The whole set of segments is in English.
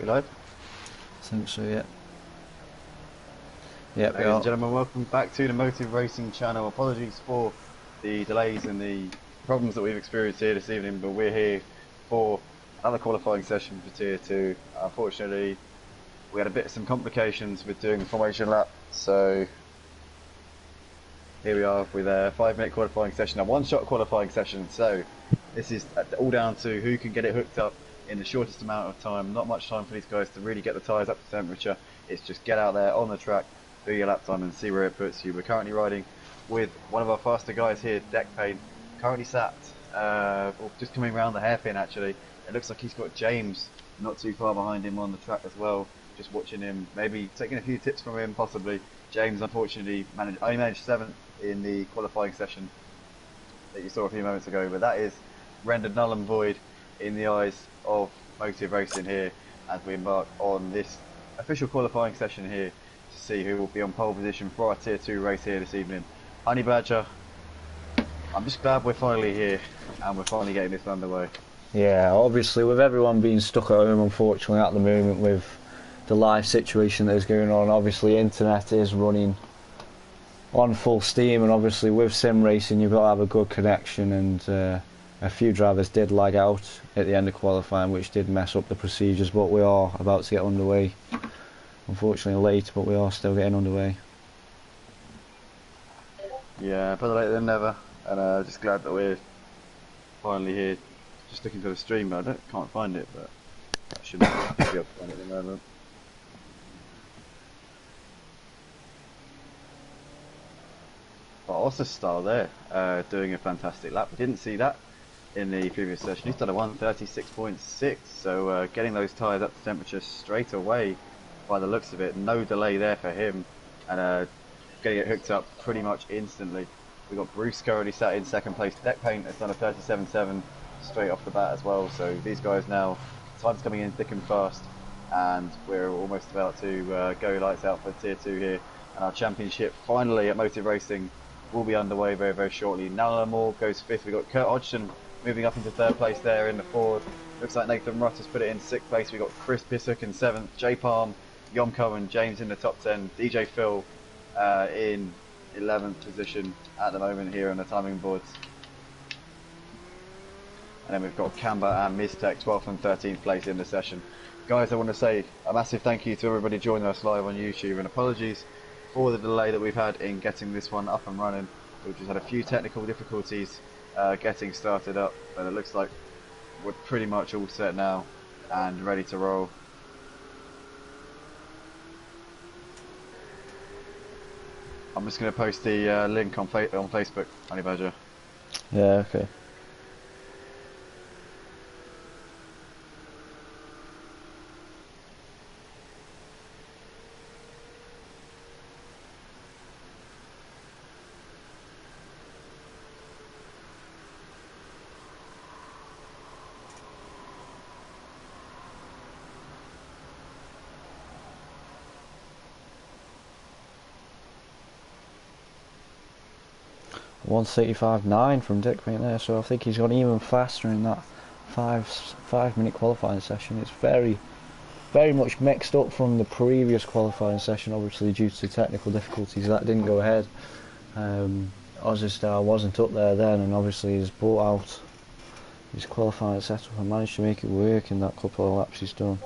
live? I think so, yeah. Yep, ladies and gentlemen, welcome back to the Motive Racing channel. Apologies for the delays and the problems that we've experienced here this evening, but we're here for another qualifying session for Tier 2. Unfortunately, we had some complications with doing the formation lap, so here we are with a 5-minute qualifying session, a one-shot qualifying session. So this is all down to who can get it hooked up in the shortest amount of time. Not much time for these guys to really get the tyres up to temperature. It's just get out there on the track, do your lap time and see where it puts you. We're currently riding with one of our faster guys here, Deck Paint, currently sat, just coming around the hairpin actually. It looks like he's got James not too far behind him on the track as well. Just watching him, maybe taking a few tips from him possibly. James unfortunately only managed 7th in the qualifying session that you saw a few moments ago, but that is rendered null and void in the eyes of Motive Racing here as we embark on this official qualifying session here to see who will be on pole position for our Tier 2 race here this evening. Honey Badger, I'm just glad we're finally here and we're finally getting this underway. Yeah, obviously with everyone being stuck at home unfortunately at the moment with the live situation that is going on, obviously internet is running on full steam, and obviously with sim racing you've got to have a good connection, and a few drivers did lag out at the end of qualifying, which did mess up the procedures, but we are about to get underway. Unfortunately late, but we are still getting underway. Yeah, better late than never, and just glad that we're finally here. Just looking for the stream, but I can't find it, but I should be able to find it in a moment. But also style there, doing a fantastic lap. We didn't see that in the previous session. He's done a 136.6, so getting those tyres up to temperature straight away by the looks of it. No delay there for him, and getting it hooked up pretty much instantly. We've got Bruce currently sat in 2nd place. Deck Paint has done a 37.7 straight off the bat as well, so these guys now, time's coming in thick and fast, and we're almost about to go lights out for Tier 2 here, and our championship finally at Motive Racing will be underway very, very shortly. Nala Moore goes 5th. We've got Kurt Hodgson moving up into 3rd place there in the Ford. Looks like Nathan Rutt has put it in 6th place. We've got Chris Pissock in 7th. Jay Palm, Yomko and James in the top 10. DJ Phil in 11th position at the moment here on the timing boards. And then we've got Camber and Miztech 12th and 13th place in the session. Guys, I want to say a massive thank you to everybody joining us live on YouTube, and apologies for the delay that we've had in getting this one up and running. We've just had a few technical difficulties getting started up, but it looks like we're pretty much all set now and ready to roll. I'm just going to post the link on Facebook, Honey Badger. Yeah, okay. .135.9 from Dick Paint there, so I think he's gone even faster in that five-minute qualifying session. It's very much mixed up from the previous qualifying session, obviously due to technical difficulties that didn't go ahead. Aussie Star wasn't up there then, and obviously he's brought out his qualifying setup and managed to make it work in that couple of laps he's done.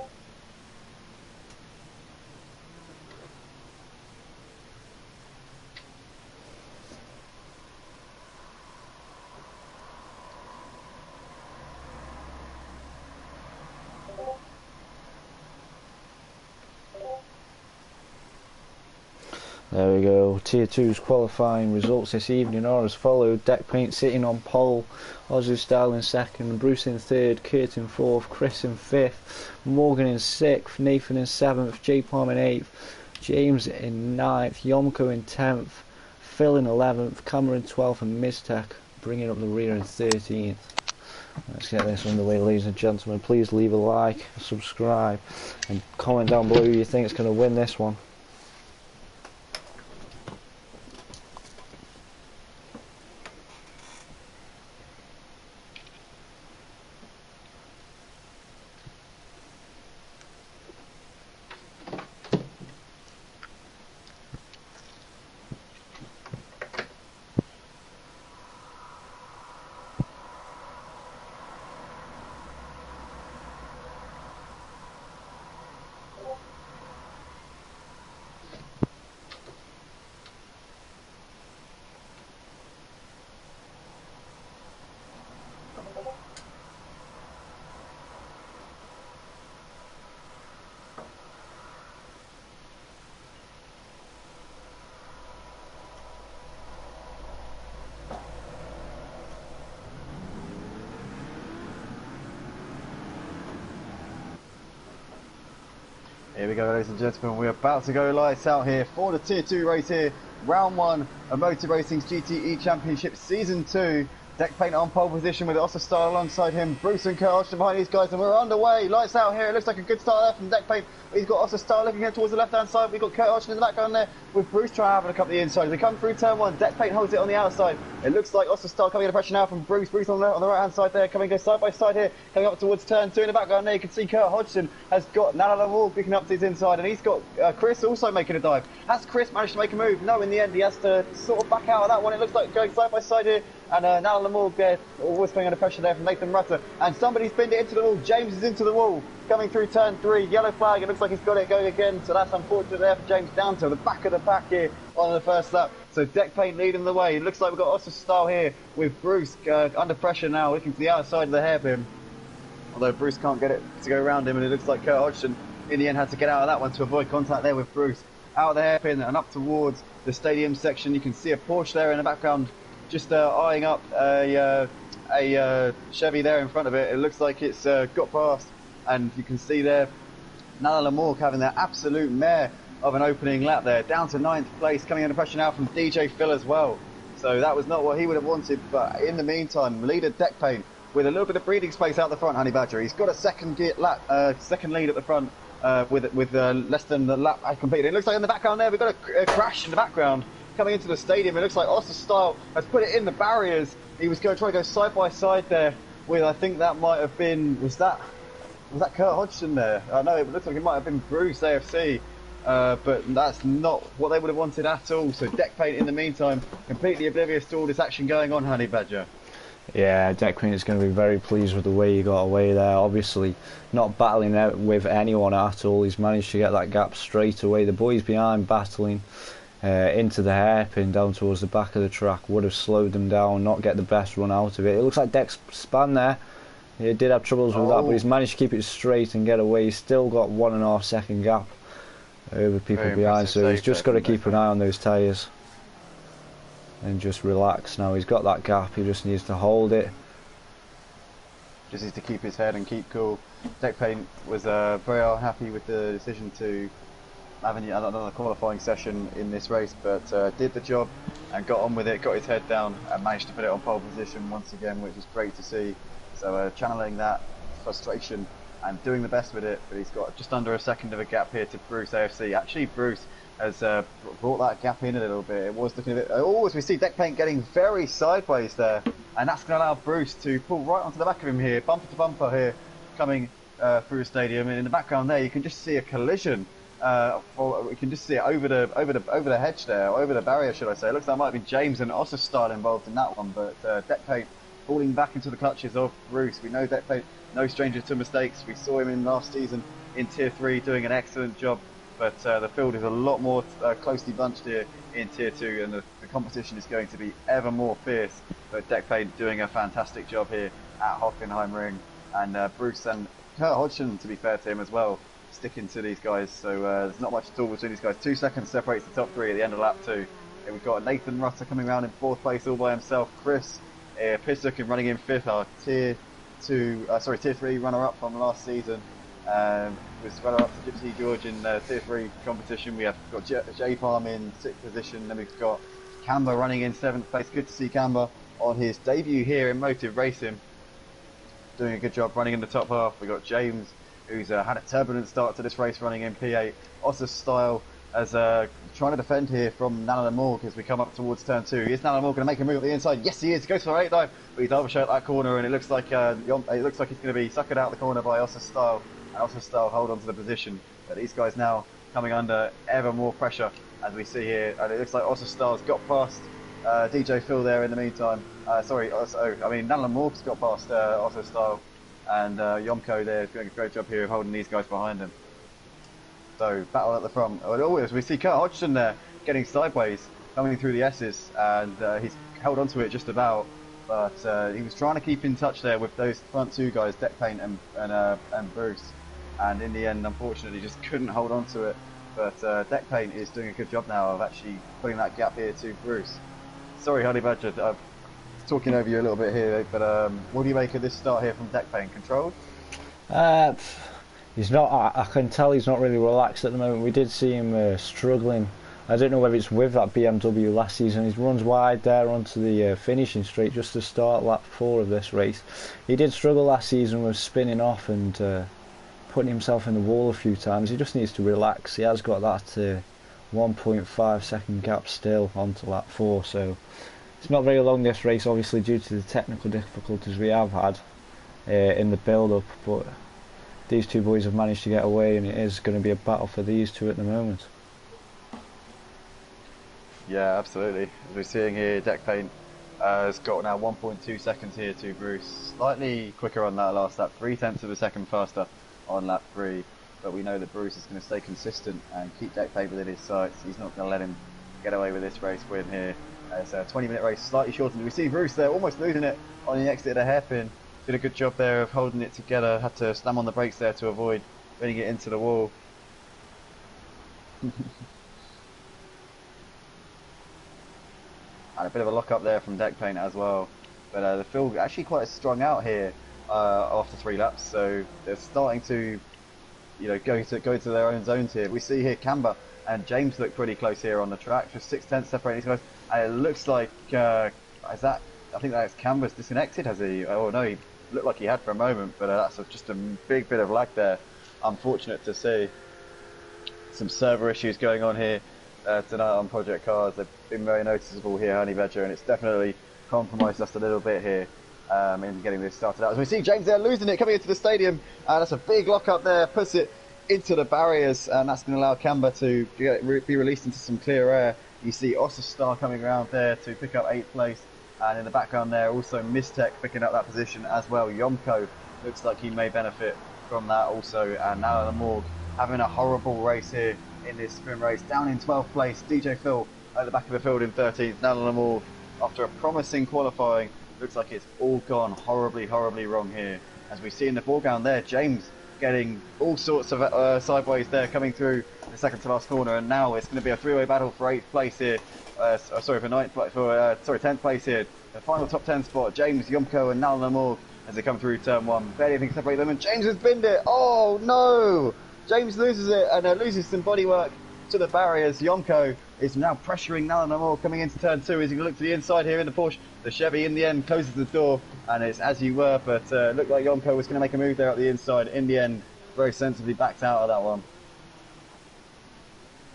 There we go. Tier 2's qualifying results this evening are as followed. Deck Paint sitting on pole, Ozu Style in 2nd, Bruce in 3rd, Kurt in 4th, Chris in 5th, Morgan in 6th, Nathan in 7th, J Palm in 8th, James in 9th, Yomko in 10th, Phil in 11th, Cameron 12th, and Miztech bringing up the rear in 13th. Let's get this underway, ladies and gentlemen. Please leave a like, subscribe, and comment down below who you think is going to win this one. Here we go, ladies and gentlemen. We're about to go lights out here for the Tier 2 race here. Round 1 of Motor Racing's GTE Championship Season 2. Deck Paint on pole position with Ossa Style alongside him. Bruce and Kurt Hodgson behind these guys, and we're underway. Lights out here. It looks like a good start there from Deck Paint. He's got Ossa Style looking here towards the left-hand side. We've got Kurt Hodgson in the background there with Bruce trying to have a look up the inside. As we come through turn 1, Deck Paint holds it on the outside. It looks like Ossa Style coming under pressure now from Bruce. Bruce on the right-hand side there, coming side by side here, coming up towards turn 2 in the background there. You can see Kurt Hodgson has got Nala Lamore picking up to his inside, and he's got Chris also making a dive. Has Chris managed to make a move? No, in the end he has to sort of back out of that one. It looks like going side by side here. And Nala Lamore there, always coming under pressure there from Nathan Rutter. And somebody's pinned it into the wall. James is into the wall. Coming through turn 3. Yellow flag. It looks like he's got it going again. So that's unfortunate there for James down to the back of the pack here on the first lap. So Deck Paint leading the way. It looks like we've got Ossa Style here with Bruce under pressure now, looking to the outside of the hairpin. Although Bruce can't get it to go around him, and it looks like Kurt Hodgson in the end had to get out of that one to avoid contact there with Bruce. Out of the hairpin and up towards the stadium section. You can see a Porsche there in the background, just eyeing up a Chevy there in front of it. It looks like it's got past, and you can see there Nala Lamore having their absolute mare of an opening lap there, down to 9th place, coming under pressure now from DJ Phil as well. So that was not what he would have wanted, but in the meantime, leader Deck Paint with a little bit of breathing space out the front, Honey Badger. He's got a second lead at the front with less than the lap completed. It looks like in the background there we've got a crash in the background. Coming into the stadium, it looks like Ossa Style has put it in the barriers. He was going to try to go side by side there with, I think that might have been, was that Kurt Hodgson there? No, it looks like it might have been Bruce AFC, but that's not what they would have wanted at all. So Deck Paint in the meantime, completely oblivious to all this action going on, Honey Badger. Yeah, Deck Paint is going to be very pleased with the way he got away there. Obviously, not battling out with anyone at all. He's managed to get that gap straight away. The boys behind battling into the hairpin down towards the back of the track would have slowed them down, not get the best run out of it. It looks like Deck's span there. He did have troubles with that, but he's managed to keep it straight and get away. He's still got 1.5 second gap over people very behind, so he's just got to keep an eye on those tyres and just relax. Now he's got that gap, he just needs to hold it. Just needs to keep his head and keep cool. Deck Paint was very unhappy with the decision to have another qualifying session in this race, but did the job and got on with it, got his head down and managed to put it on pole position once again, which is great to see. So channeling that frustration and doing the best with it, but he's got just under a second of a gap here to Bruce AFC. Actually, Bruce has brought that gap in a little bit. It was looking a bit... as we see Deck Paint getting very sideways there, and that's going to allow Bruce to pull right onto the back of him here, bumper to bumper here, coming through the stadium. And in the background there, you can just see a collision. We can just see it over the hedge there, or over the barrier, should I say. It looks like it might have been James and Ossa Style involved in that one, but Deck Paint falling back into the clutches of Bruce. We know Deck Paint, no stranger to mistakes. We saw him in last season in Tier 3 doing an excellent job, but the field is a lot more closely bunched here in Tier 2, and the competition is going to be ever more fierce. But Deck Paint doing a fantastic job here at Hockenheim Ring, and Bruce and Kurt Hodgson, to be fair to him as well, sticking to these guys. So there's not much at all between these guys. 2 seconds separates the top 3 at the end of lap 2. And we've got Nathan Rutter coming around in 4th place all by himself. Chris Pissock running in 5th, our Tier 3 runner-up from last season. Was runner-up to Gypsy George in Tier 3 competition. We have got J Palm in 6th position. Then we've got Camber running in 7th place. Good to see Camber on his debut here in Motive Racing, doing a good job running in the top half. We've got James, who's had a turbulent start to this race, running in P8. Ossa Style as trying to defend here from Nala Lamore as we come up towards turn 2. Is Nala Lamore going to make a move at the inside? Yes, he is. He goes for an 8 dive, but he's overshot that corner, and it looks like he's going to be suckered out the corner by Ossa Style. And Ossa Style hold on to the position, but these guys now coming under ever more pressure, as we see here. And it looks like Ossa Style's got past DJ Phil there in the meantime. Nala Lamore's got past Ossa Style. And Yomko there is doing a great job here of holding these guys behind him. So battle at the front. Always we see Kurt Hodgson there getting sideways, coming through the S's, and he's held onto it just about. But he was trying to keep in touch there with those front 2 guys, Deck Paint and Bruce. And in the end, unfortunately, just couldn't hold on to it. But Deck Paint is doing a good job now of actually putting that gap here to Bruce. Sorry, Honey Badger, I'm talking over you a little bit here, but what do you make of this start here from Deck Paint? Controlled? He's not. I can tell he's not really relaxed at the moment. We did see him struggling. I don't know whether it's with that BMW last season. He runs wide there onto the finishing straight just to start lap 4 of this race. He did struggle last season with spinning off and putting himself in the wall a few times. He just needs to relax. He has got that 1.5 second gap still onto lap 4, so it's not very long this race, obviously due to the technical difficulties we have had in the build-up, but these two boys have managed to get away, and it is going to be a battle for these two at the moment. Yeah, absolutely. As we're seeing here, deck paint has got now 1.2 seconds here to Bruce. Slightly quicker on that last lap, 0.3 of a second faster on lap 3. But we know that Bruce is going to stay consistent and keep deck paint within his sights. He's not going to let him get away with this race win here. It's a 20-minute race, slightly shortened. We see Bruce there almost losing it on the exit of a hairpin. Did a good job there of holding it together. Had to slam on the brakes there to avoid running it into the wall. And a bit of a lock up there from deck paint as well. But the field actually quite strung out here after 3 laps. So they're starting to, go to their own zones here. We see here Camber and James look pretty close here on the track. Just 0.6 separating these guys. And it looks like I think that's Camber's disconnected. Has he? Oh no, he looked like he had for a moment, but that's just a big bit of lag there. Unfortunate to see. Some server issues going on here tonight on Project Cars. They've been very noticeable here, Honey Badger, and it's definitely compromised us a little bit here in getting this started out. As we see James there losing it coming into the stadium, and that's a big lock up there, puts it into the barriers, and that's going to allow Camber to be released into some clear air. You see Ossistar coming around there to pick up 8th place. And in the background there, also Mistech picking up that position as well. Yomko looks like he may benefit from that also. And now the Morgue having a horrible race here in this sprint race. Down in 12th place, DJ Phil at the back of the field in 13th. Now the Morgue, after a promising qualifying, looks like it's all gone horribly, horribly wrong here. As we see in the foreground there, James getting all sorts of sideways there coming through the second to last corner. And now it's going to be a 3-way battle for 8th place here. For 10th place here. The final top 10 spot, James, Yomko and Nal Namor as they come through turn 1. Barely anything separate them, and James has binned it. Oh no! James loses it and loses some bodywork to the barriers. Yomko is now pressuring Nal Namor coming into turn 2. He's going to look to the inside here in the Porsche. The Chevy in the end closes the door, and it's as you were, but looked like Yomko was going to make a move there at the inside. In the end, very sensibly backed out of that one.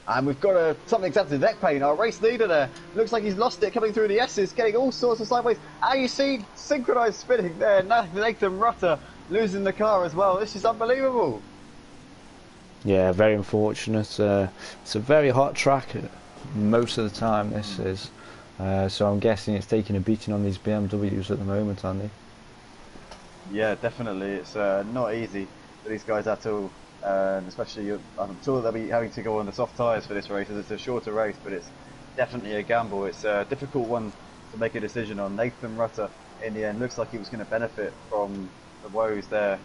And we've got something's happened to deck paint. Our race leader there looks like he's lost it coming through the S's, getting all sorts of sideways. And you see synchronised spinning there. Nathan Rutter losing the car as well. This is unbelievable. Yeah, very unfortunate. It's a very hot track most of the time. This is, so I'm guessing it's taking a beating on these BMWs at the moment, Andy. Yeah, definitely. It's not easy for these guys at all. Especially, I'm sure they'll be having to go on the soft tyres for this race, as it's a shorter race, but it's definitely a gamble. It's a difficult one to make a decision on. Nathan Rutter, in the end, looks like he was going to benefit from the woes there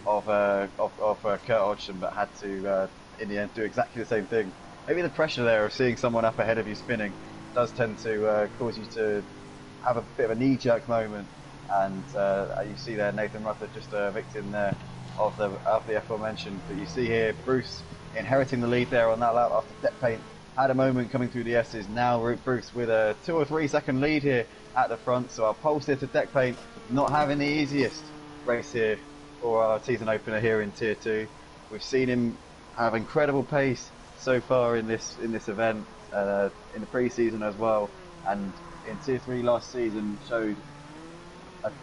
of Kurt Hodgson, but had to, in the end, do exactly the same thing. Maybe the pressure there of seeing someone up ahead of you spinning does tend to cause you to have a bit of a knee-jerk moment, and you see there Nathan Rutter just a victim there of the aforementioned. But you see here Bruce inheriting the lead there on that lap after deck paint had a moment coming through the S's. Now Bruce with a 2 or 3 second lead here at the front, so our pulse here to deck paint not having the easiest race here for our season opener here in Tier 2. We've seen him have incredible pace so far in this event, in the pre-season as well, and in Tier 3 last season showed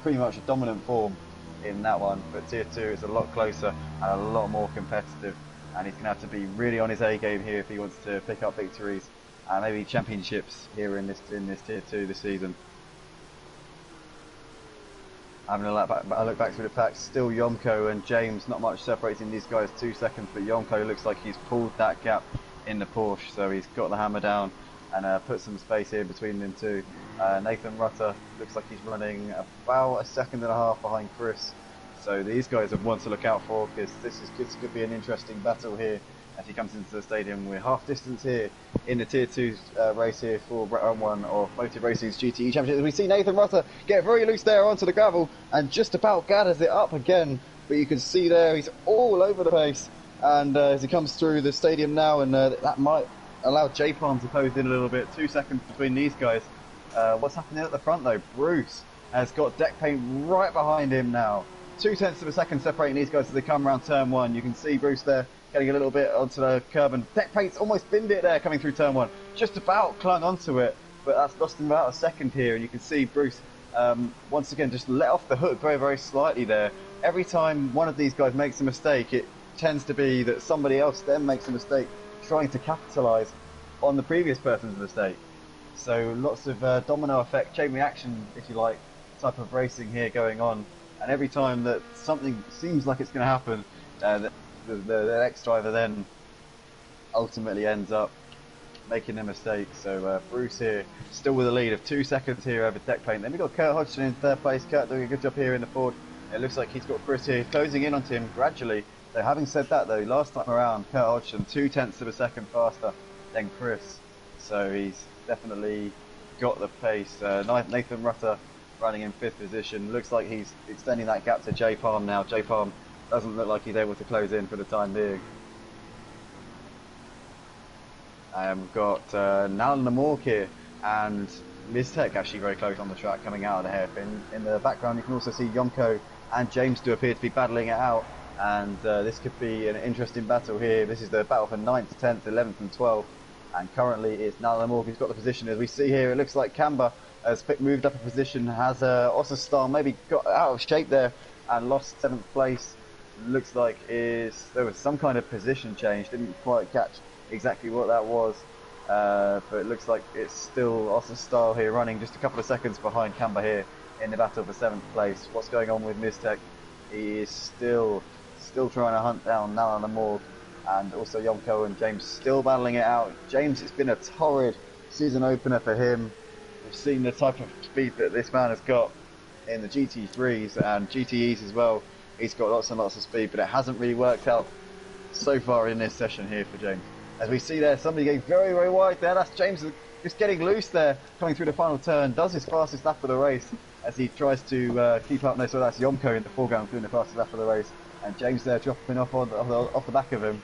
pretty much a dominant form in that one, but Tier 2 is a lot closer and a lot more competitive, and he's going to have to be really on his A game here if he wants to pick up victories and maybe championships here in this Tier 2 this season. Having a look back through the pack, still Yomko and James, not much separating these guys, 2 seconds, but Yomko looks like he's pulled that gap in the Porsche, so he's got the hammer down and put some space here between them two. Nathan Rutter looks like he's running about 1.5 seconds behind Chris, so these guys are one to look out for, because this could be an interesting battle here as he comes into the stadium. We're half distance here in the Tier 2 race here for round 1 of Motive Racing's GTE Championship. We see Nathan Rutter get very loose there onto the gravel and just about gathers it up again but you can see there he's all over the place. And as he comes through the stadium now, and that might allow J-Palm to close in a little bit. 2 seconds between these guys. What's happening at the front though? Bruce has got deck paint right behind him now. 0.2 of a second separating these guys as they come around turn 1. You can see Bruce there getting a little bit onto the curb, and deck paint's almost binned it there coming through turn 1. Just about clung onto it, but that's lost him about a second here. And you can see Bruce once again just let off the hook very, very slightly there. Every time one of these guys makes a mistake, it tends to be that somebody else then makes a mistake trying to capitalise on the previous person's mistake. So lots of domino effect, chain reaction, if you like, type of racing here going on. And every time that something seems like it's going to happen, the next driver then ultimately ends up making a mistake. So Bruce here, still with a lead of 2 seconds here over deck paint. Then we've got Kurt Hodgson in third place. Kurt doing a good job here in the Ford. It looks like he's got Chris here closing in onto him gradually. So having said that though, last time around, Kurt Hodgson 0.2 of a second faster than Chris. So he's definitely got the pace. Nathan Rutter running in 5th position. Looks like he's extending that gap to J-Palm now. J-Palm doesn't look like he's able to close in for the time being. We've got Nalan Lamork here and Miztec actually very close on the track coming out of the hairpin. In the background you can also see Yomko and James do appear to be battling it out, and this could be an interesting battle here. This is the battle for 9th, 10th, 11th and 12th, and currently it's Nalan Lamork who's got the position. As we see here, it looks like Camber has moved up a position, has Ossostar maybe got out of shape there and lost 7th place. Looks like there was some kind of position change, didn't quite catch exactly what that was, but it looks like it's still Ossostar here running just a couple of seconds behind Camber here in the battle for 7th place. What's going on with Miztec? He is still trying to hunt down Nalan Lamork, and also Yomko and James still battling it out. James, it's been a torrid season opener for him. We've seen the type of speed that this man has got in the GT3s and GTEs as well. He's got lots and lots of speed, but it hasn't really worked out so far in this session here for James. As we see there, somebody getting very, very wide there. That's James just getting loose there, coming through the final turn. Does his fastest lap of the race as he tries to keep up. No, so that's Yomko in the foreground doing the fastest lap of the race, and James there dropping off off the back of him.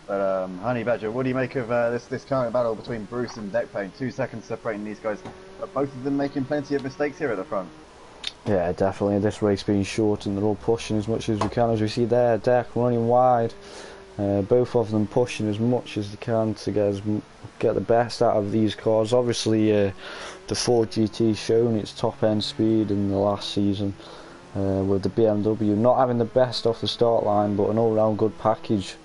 But Honey Badger, what do you make of this current battle between Bruce and Deck Paint? 2 seconds separating these guys, but both of them making plenty of mistakes here at the front. Yeah, definitely. This race being short and they're all pushing as much as we can. As we see there, Deck running wide. Both of them pushing as much as they can to get the best out of these cars. Obviously, the Ford GT shown its top end speed in the last season, with the BMW not having the best off the start line, but an all round good package.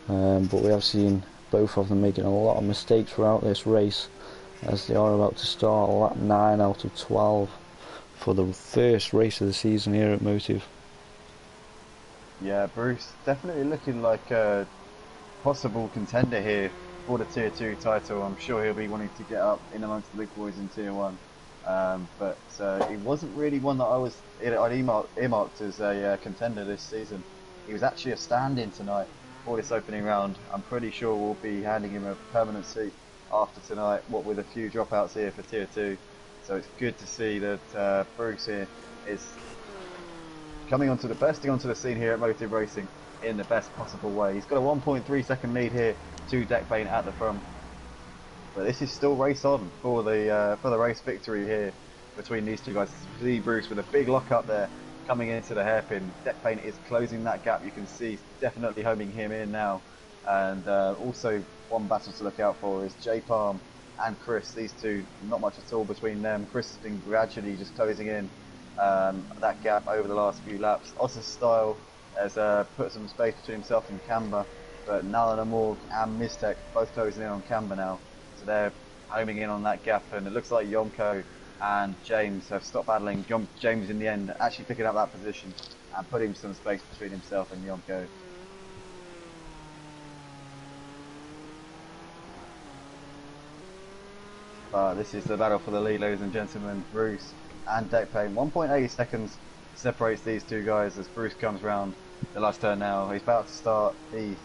But we have seen both of them making a lot of mistakes throughout this race, as they are about to start lap 9 out of 12 for the first race of the season here at Motive. Yeah, Bruce definitely looking like a possible contender here for the Tier 2 title. I'm sure he'll be wanting to get up in amongst the big boys in Tier 1. But it wasn't really one that I'd earmarked as a contender this season. He was actually a stand-in tonight for this opening round. I'm pretty sure we'll be handing him a permanent seat after tonight, what with a few dropouts here for Tier 2. So it's good to see that Bruce here is bursting onto the scene here at Motive Racing in the best possible way. He's got a 1.3 second lead here to Deck Paint at the front. But this is still race on for the race victory here between these two guys. See Bruce with a big lock up there coming into the hairpin. Deck Paint is closing that gap. You can see he's definitely homing him in now. And also one battle to look out for is J-Palm and Chris. These two, not much at all between them. Chris has been gradually just closing in that gap over the last few laps. Oss's Style has put some space between himself and Camber, but Nalan Lamork and Miztec both closing in on Camber now. So they're homing in on that gap, and it looks like Yomko and James have stopped battling. James in the end actually picking up that position and putting some space between himself and Yomko. This is the battle for the lead, ladies and gentlemen. Bruce and Deck Paint. 1.8 seconds separates these two guys as Bruce comes round the last turn now. He's about to start the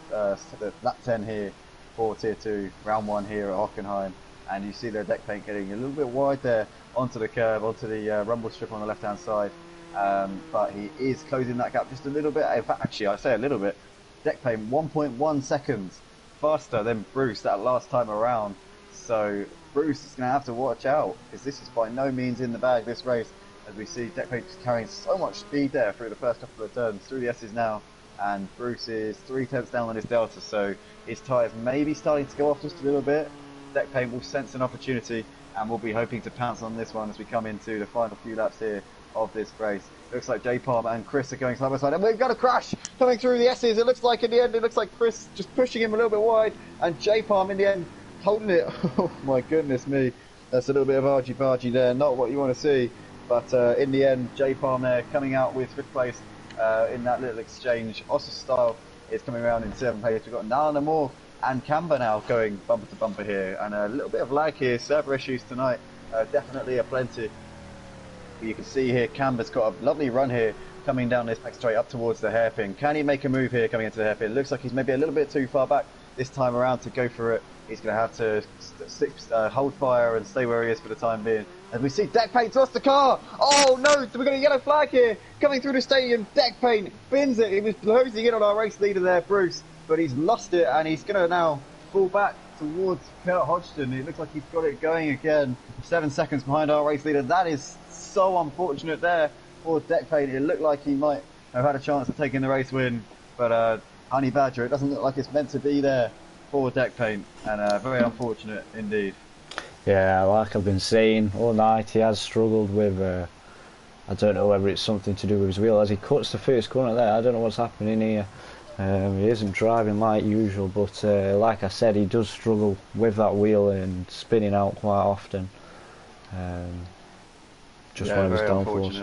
lap 10 here for Tier 2, round 1 here at Hockenheim. And you see their deck paint getting a little bit wide there onto the curb, onto the rumble strip on the left-hand side. But he is closing that gap just a little bit. In fact, actually, I say a little bit. Deck paint 1.1 seconds faster than Bruce that last time around. So Bruce is going to have to watch out, because this is by no means in the bag, this race. As we see, deck paint just carrying so much speed there through the first couple of turns, through the S's now. And Bruce is 3/10 down on his delta, so his tyres may be starting to go off just a little bit. Deck paint will sense an opportunity, and we'll be hoping to pounce on this one as we come into the final few laps here of this race. Looks like J Palm and Chris are going side by side, and we've got a crash coming through the S's. It looks like in the end, it looks like Chris just pushing him a little bit wide, and J Palm in the end holding it. Oh my goodness me, that's a little bit of argy-bargy there, not what you want to see. But in the end, J Palm there coming out with 5th place in that little exchange. Ossa Style is coming around in 7th place. We've got Nala Moore and Camber now going bumper to bumper here, and a little bit of lag here. Server issues tonight, definitely a plenty. But you can see here Camber's got a lovely run here coming down this back straight up towards the hairpin. Can he make a move here coming into the hairpin? Looks like he's maybe a little bit too far back this time around to go for it. He's going to have to hold fire and stay where he is for the time being. As we see deck paint's lost the car. Oh no, we've got a yellow flag here coming through the stadium. Deck paint bins it. He was closing in on our race leader there, Bruce, but he's lost it, and he's going to now fall back towards Kurt Hodgson. It looks like he's got it going again. 7 seconds behind our race leader. That is so unfortunate there for deck paint. It looked like he might have had a chance of taking the race win, but Honey Badger, it doesn't look like it's meant to be there for deck paint, and very unfortunate indeed. Yeah, like I've been saying all night, he has struggled with, I don't know whether it's something to do with his wheel. As he cuts the first corner there, I don't know what's happening here. He isn't driving like usual, but like I said, he does struggle with that wheel and spinning out quite often. Just one of his downfalls.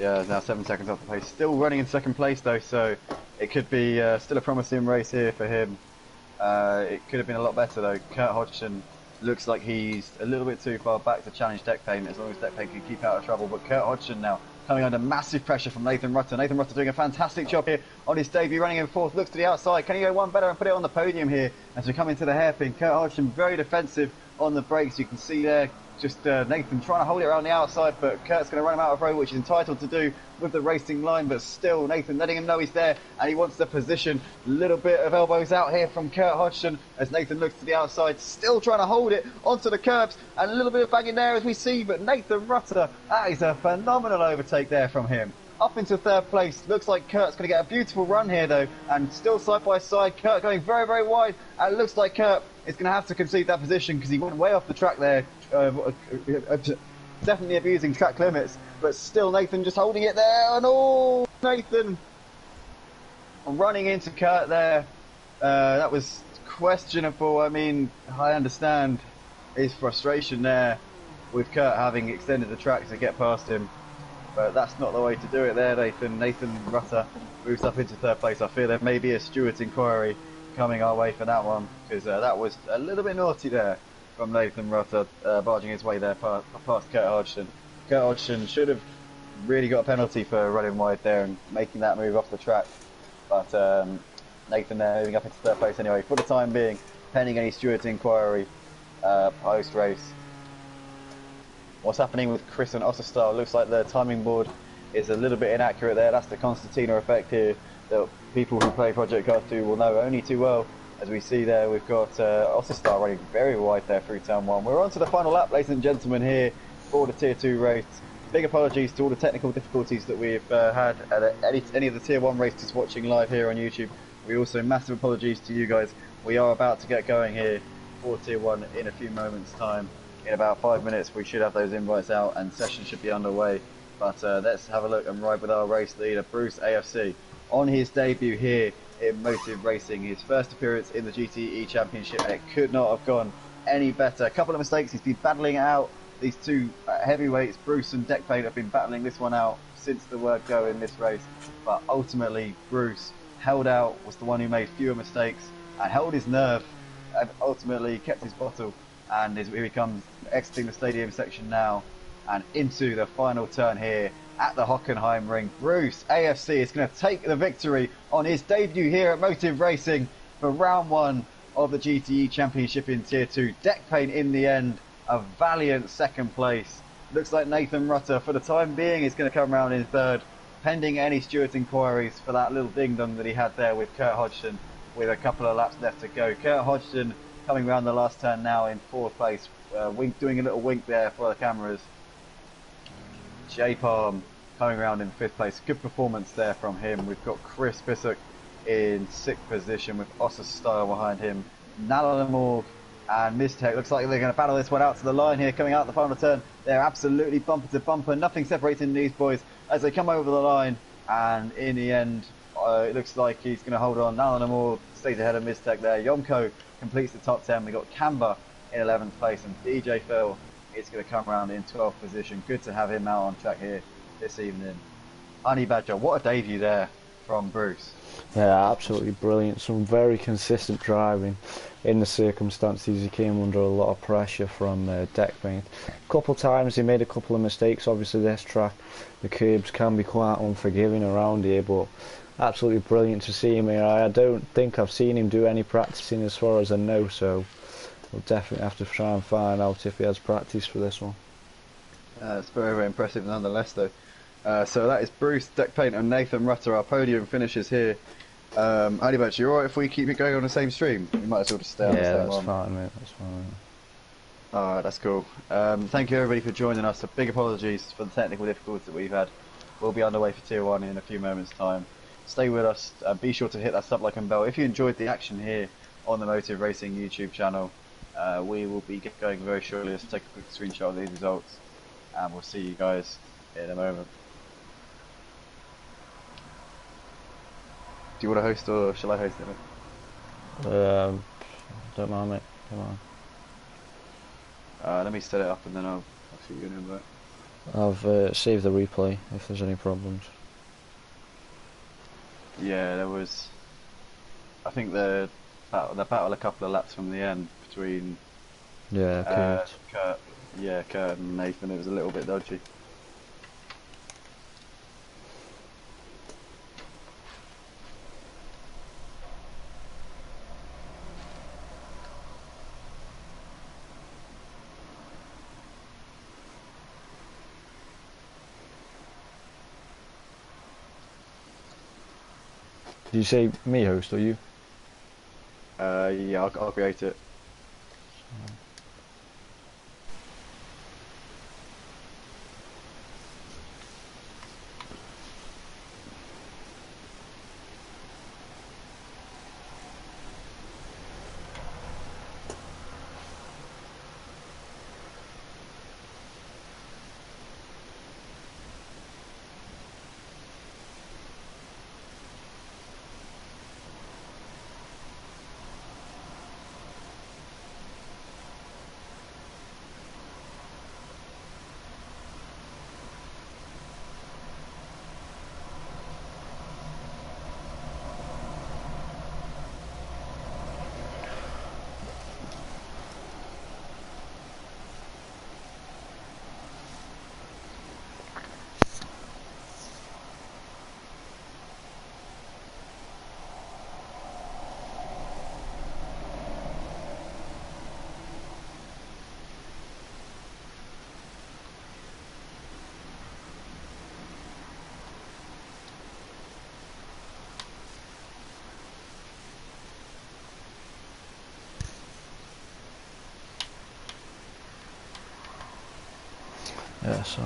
Yeah, now 7 seconds off the pace. Still running in 2nd place though, so it could be still a promising race here for him. It could have been a lot better though. Kurt Hodgson looks like he's a little bit too far back to challenge deck paint, as long as deck paint can keep out of trouble. But Kurt Hodgson now coming under massive pressure from Nathan Rutter. Nathan Rutter doing a fantastic job here on his debut, running in 4th, looks to the outside. Can he go one better and put it on the podium here as we come into the hairpin? Kurt Hodgson very defensive on the brakes. You can see there just Nathan trying to hold it around the outside, but Kurt's going to run him out of road, which he's entitled to do with the racing line. But still, Nathan letting him know he's there and he wants the position. A little bit of elbows out here from Kurt Hodgson as Nathan looks to the outside, still trying to hold it onto the curbs, and a little bit of banging there as we see. But Nathan Rutter, that is a phenomenal overtake there from him. Up into 3rd place. Looks like Kurt's going to get a beautiful run here though, and still side by side. Kurt going very, very wide, and it looks like Kurt is going to have to concede that position because he went way off the track there. Definitely abusing track limits, but still Nathan just holding it there, and oh, Nathan running into Kurt there. That was questionable. I mean, I understand his frustration there with Kurt having extended the track to get past him, but that's not the way to do it there, Nathan. Nathan Rutter moves up into 3rd place. I fear there may be a stewards inquiry coming our way for that one, because that was a little bit naughty there from Nathan Rutter, barging his way there past Kurt Hodgson. Kurt Hodgson should have really got a penalty for running wide there and making that move off the track, but Nathan there moving up into 3rd place anyway for the time being, pending any stewards inquiry post-race. What's happening with Chris and Osterstar? Looks like the timing board is a little bit inaccurate there. That's the Constantina effect here that people who play Project Cars 2 will know only too well. As we see there, we've got Osterstar running very wide there through turn 1. We're on to the final lap, ladies and gentlemen, here for the Tier 2 race. Big apologies to all the technical difficulties that we've had at any of the Tier 1 races watching live here on YouTube. We also massive apologies to you guys. We are about to get going here for Tier 1 in a few moments' time. In about 5 minutes we should have those invites out and session should be underway. But let's have a look and ride with our race leader, Bruce AFC, on his debut here in Motive Racing. His first appearance in the GTE Championship, and it could not have gone any better. A couple of mistakes. He's been battling out these two heavyweights. Bruce and Deck Paint have been battling this one out since the word go in this race, but ultimately Bruce held out, was the one who made fewer mistakes and held his nerve, and ultimately kept his bottle, and here he comes exiting the stadium section now and into the final turn here at the Hockenheim ring. Bruce AFC is going to take the victory on his debut here at Motive Racing for round 1 of the GTE Championship in Tier 2. Deck paint in the end, a valiant second place. Looks like Nathan Rutter, for the time being, is going to come around in third, pending any steward inquiries for that little ding-dong that he had there with Kurt Hodgson, with a couple of laps left to go. Kurt Hodgson coming around the last turn now in fourth place, doing a little wink there for the cameras. J Palm coming around in fifth place. Good performance there from him. We've got Chris Bissek in sixth position with Ossa Style behind him. Nalanamorg and Mistech. Looks like they're going to battle this one out to the line here, coming out the final turn. They're absolutely bumper to bumper. Nothing separating these boys as they come over the line. And in the end, it looks like he's going to hold on. Nalanamorg stays ahead of Mistech there. Yomko completes the top 10. We've got Kamba in 11th place, and DJ Phil is going to come around in 12th position. Good to have him out on track here this evening. Honey Badger, what a debut there from Bruce. Yeah, absolutely brilliant. Some very consistent driving in the circumstances. He came under a lot of pressure from deck paint. A couple of times he made a couple of mistakes. Obviously this track, the curbs can be quite unforgiving around here, but absolutely brilliant to see him here. I don't think I've seen him do any practicing as far as I know, so we'll definitely have to try and find out if he has practice for this one. It's very, very impressive nonetheless though. So that is Bruce, Deck Paint and Nathan Rutter, our podium finishes here. Honey Badger, you alright if we keep it going on the same stream? We might as well just stay on the same one. Yeah, that's fine, mate. That's fine. Alright, that's cool. Thank you everybody for joining us. A big apologies for the technical difficulties that we've had. We'll be underway for Tier 1 in a few moments' time. Stay with us. Be sure to hit that sub like and bell. If you enjoyed the action here on the Motive Racing YouTube channel, we will be going very shortly. Let's take a quick screenshot of these results, and we'll see you guys in a moment. Do you want to host or shall I host it? Don't mind, mate. Don't mind. Let me set it up and then I'll shoot you an invite. I've saved the replay if there's any problems. Yeah, there was. I think the battle a couple of laps from the end between. Yeah, Kurt. Yeah, Kurt and Nathan. It was a little bit dodgy. Did you say me host or you? Yeah, I'll create it. Yeah, so.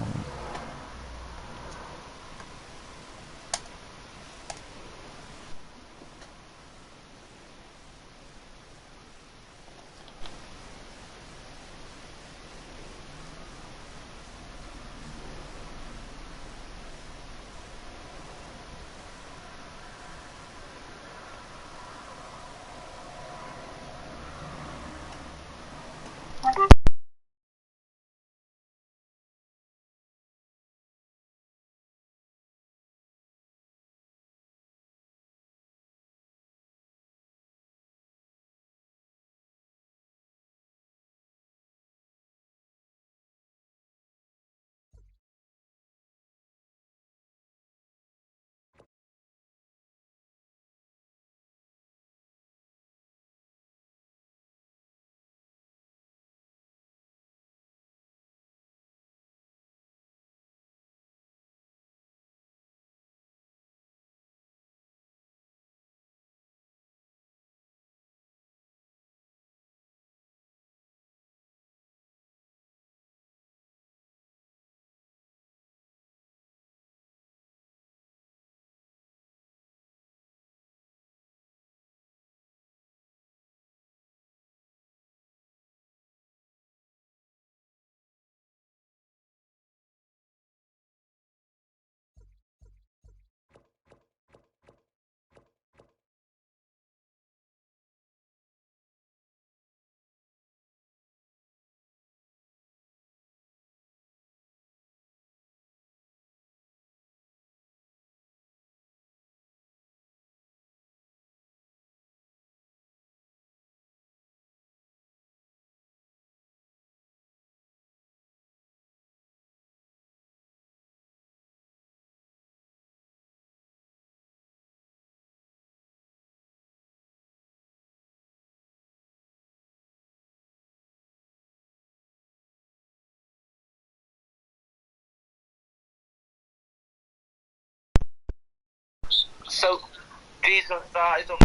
Decent start. He's done.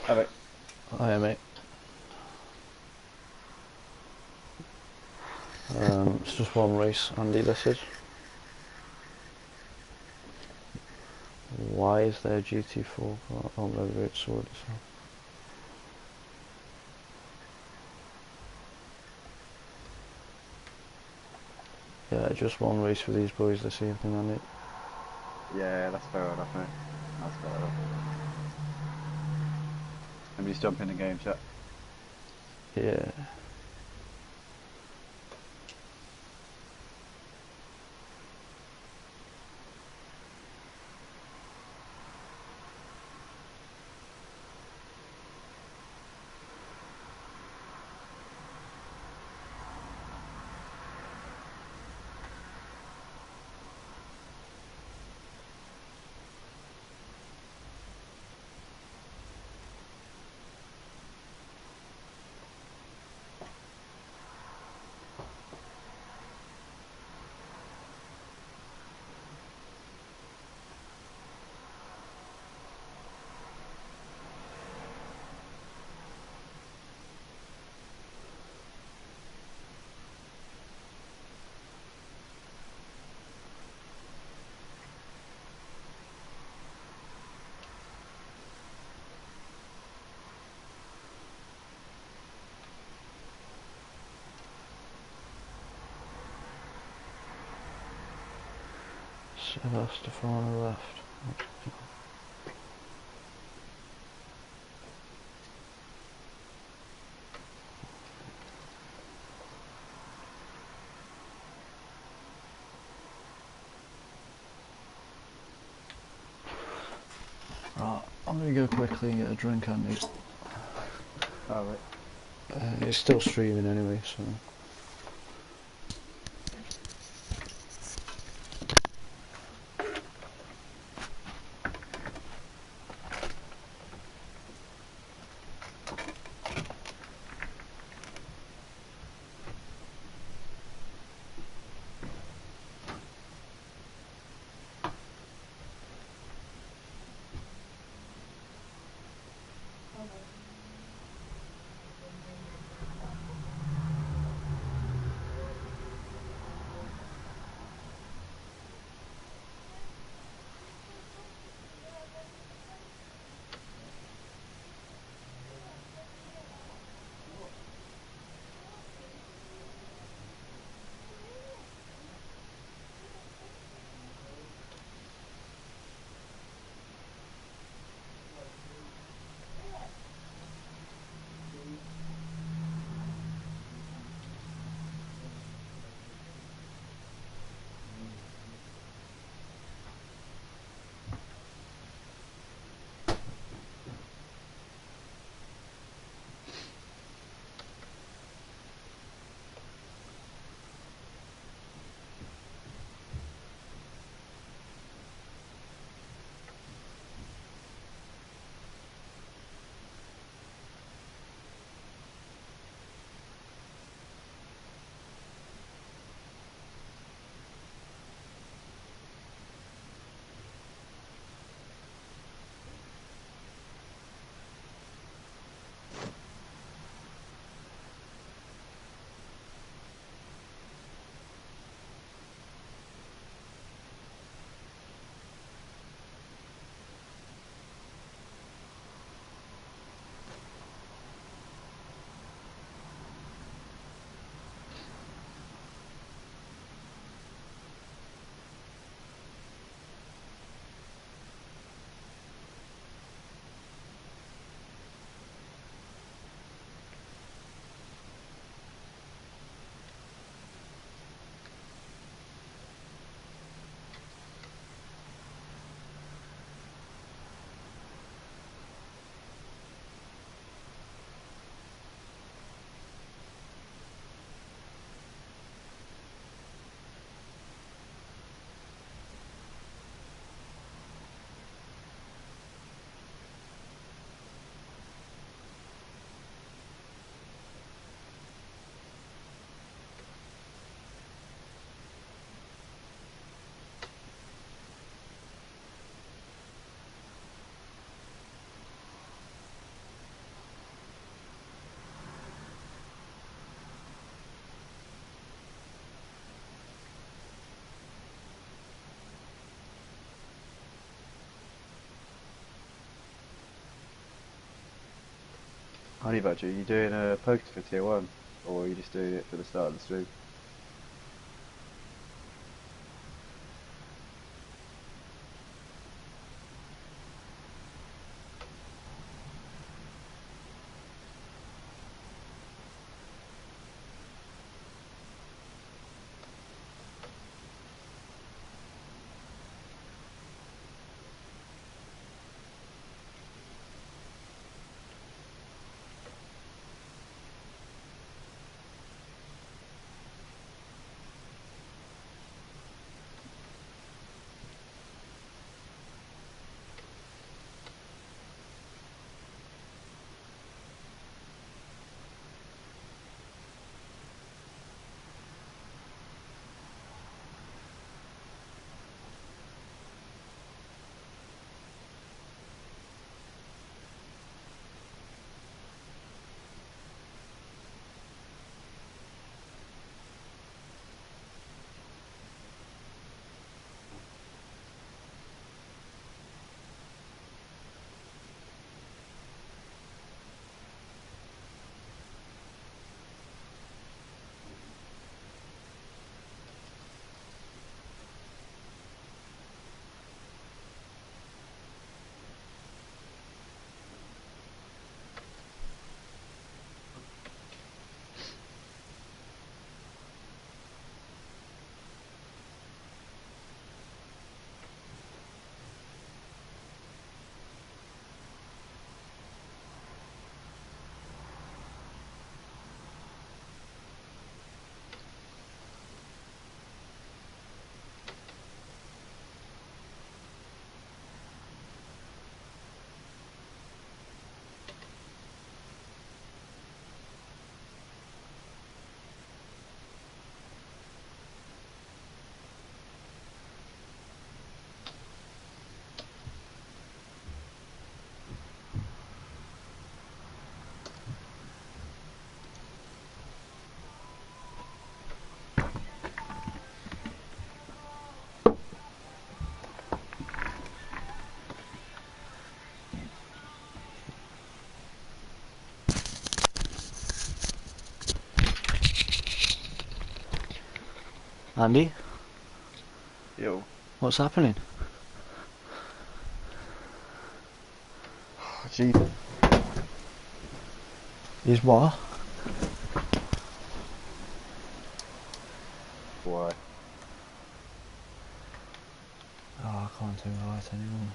Alright. Hiya, mate. It's just one race, Andy, this is. Why is there GT4? Oh, maybe it's sorted. Yeah, just one race for these boys this evening, Andy. Yeah, that's fair enough, mate. That's fair enough. Let me just jump in the game chat. Yeah. Stefano left. Right, I'm gonna go quickly and get a drink, Andy. Alright. It's still streaming anyway, so. Honey Badger, are you doing a poker for tier 1? Or are you just doing it for the start of the stream? Andy, Yo. what's happening? Gee. Is what? Why? Oh, I can't do right anymore.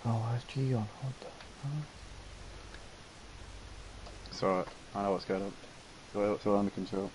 Oh, where's G on? What the? It's alright. I know what's going on. It's all under control.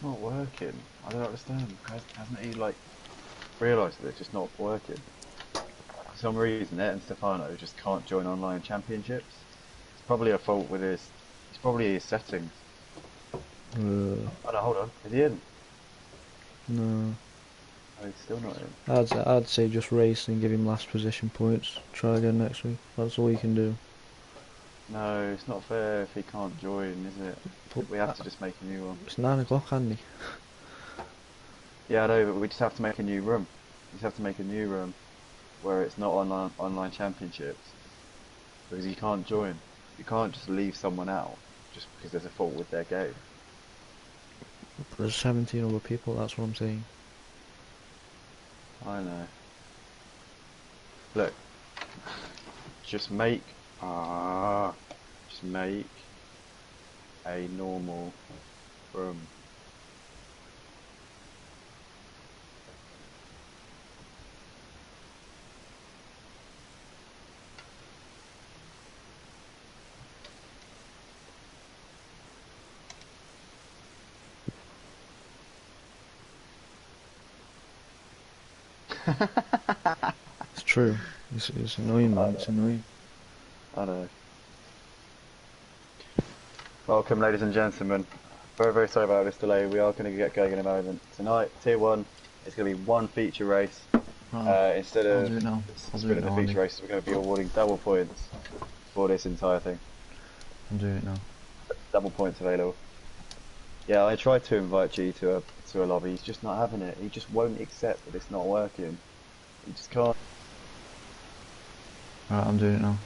not working. I don't understand. Hasn't he like realised that it's just not working? For some reason, Ed and Stefano just can't join online championships. It's probably a fault with his. It's probably his settings. Oh no, hold on. Is he in? No. Oh, he's still not in. I'd say just race and give him last position points. Try again next week. That's all you can do. No, it's not fair if he can't join, is it? But We have to just make a new one. it's 9 o'clock, Andy. Yeah, I know, but we just have to make a new room. We just have to make a new room where it's not online championships because you can't join. You can't just leave someone out just because there's a fault with their game. There's 17 other people, that's what I'm saying. I know. Look, just make just make a normal room. It's true. It's annoying, man. It's annoying. I know. Welcome, ladies and gentlemen. Very, very sorry about this delay. We are going to get going in a moment. Tonight, Tier 1, it's going to be one feature race. Right. Instead I'll of do it now. splitting the feature race, we're going to be awarding double points for this entire thing. I'm doing it now. Double points available. Yeah, I tried to invite G to a lobby. He's just not having it. He just won't accept that it's not working. He just can't. Right, I'm doing it now.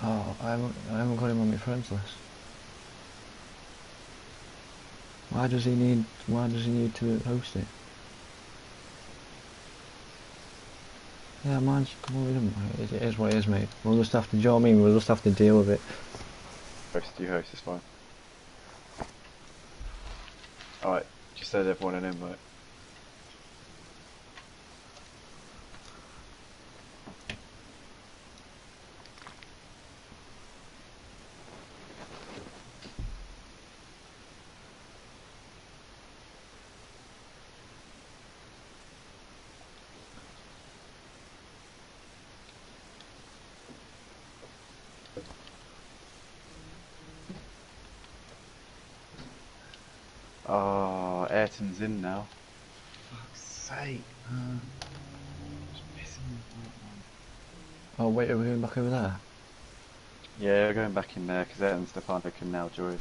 Oh, I haven't got him on my friends list. Why does he need to host it? Yeah, mine's come with him. It is what it is, mate. We'll just have to, do you know what I mean? We'll just have to deal with it. You host, it's fine. Alright, just send everyone an invite. Oh, Ayrton's in now. Fuck's sake, man. Just pissing me off, man. Oh wait, are we going back over there? Yeah, we're going back in there because Ayrton and Stefano can now join.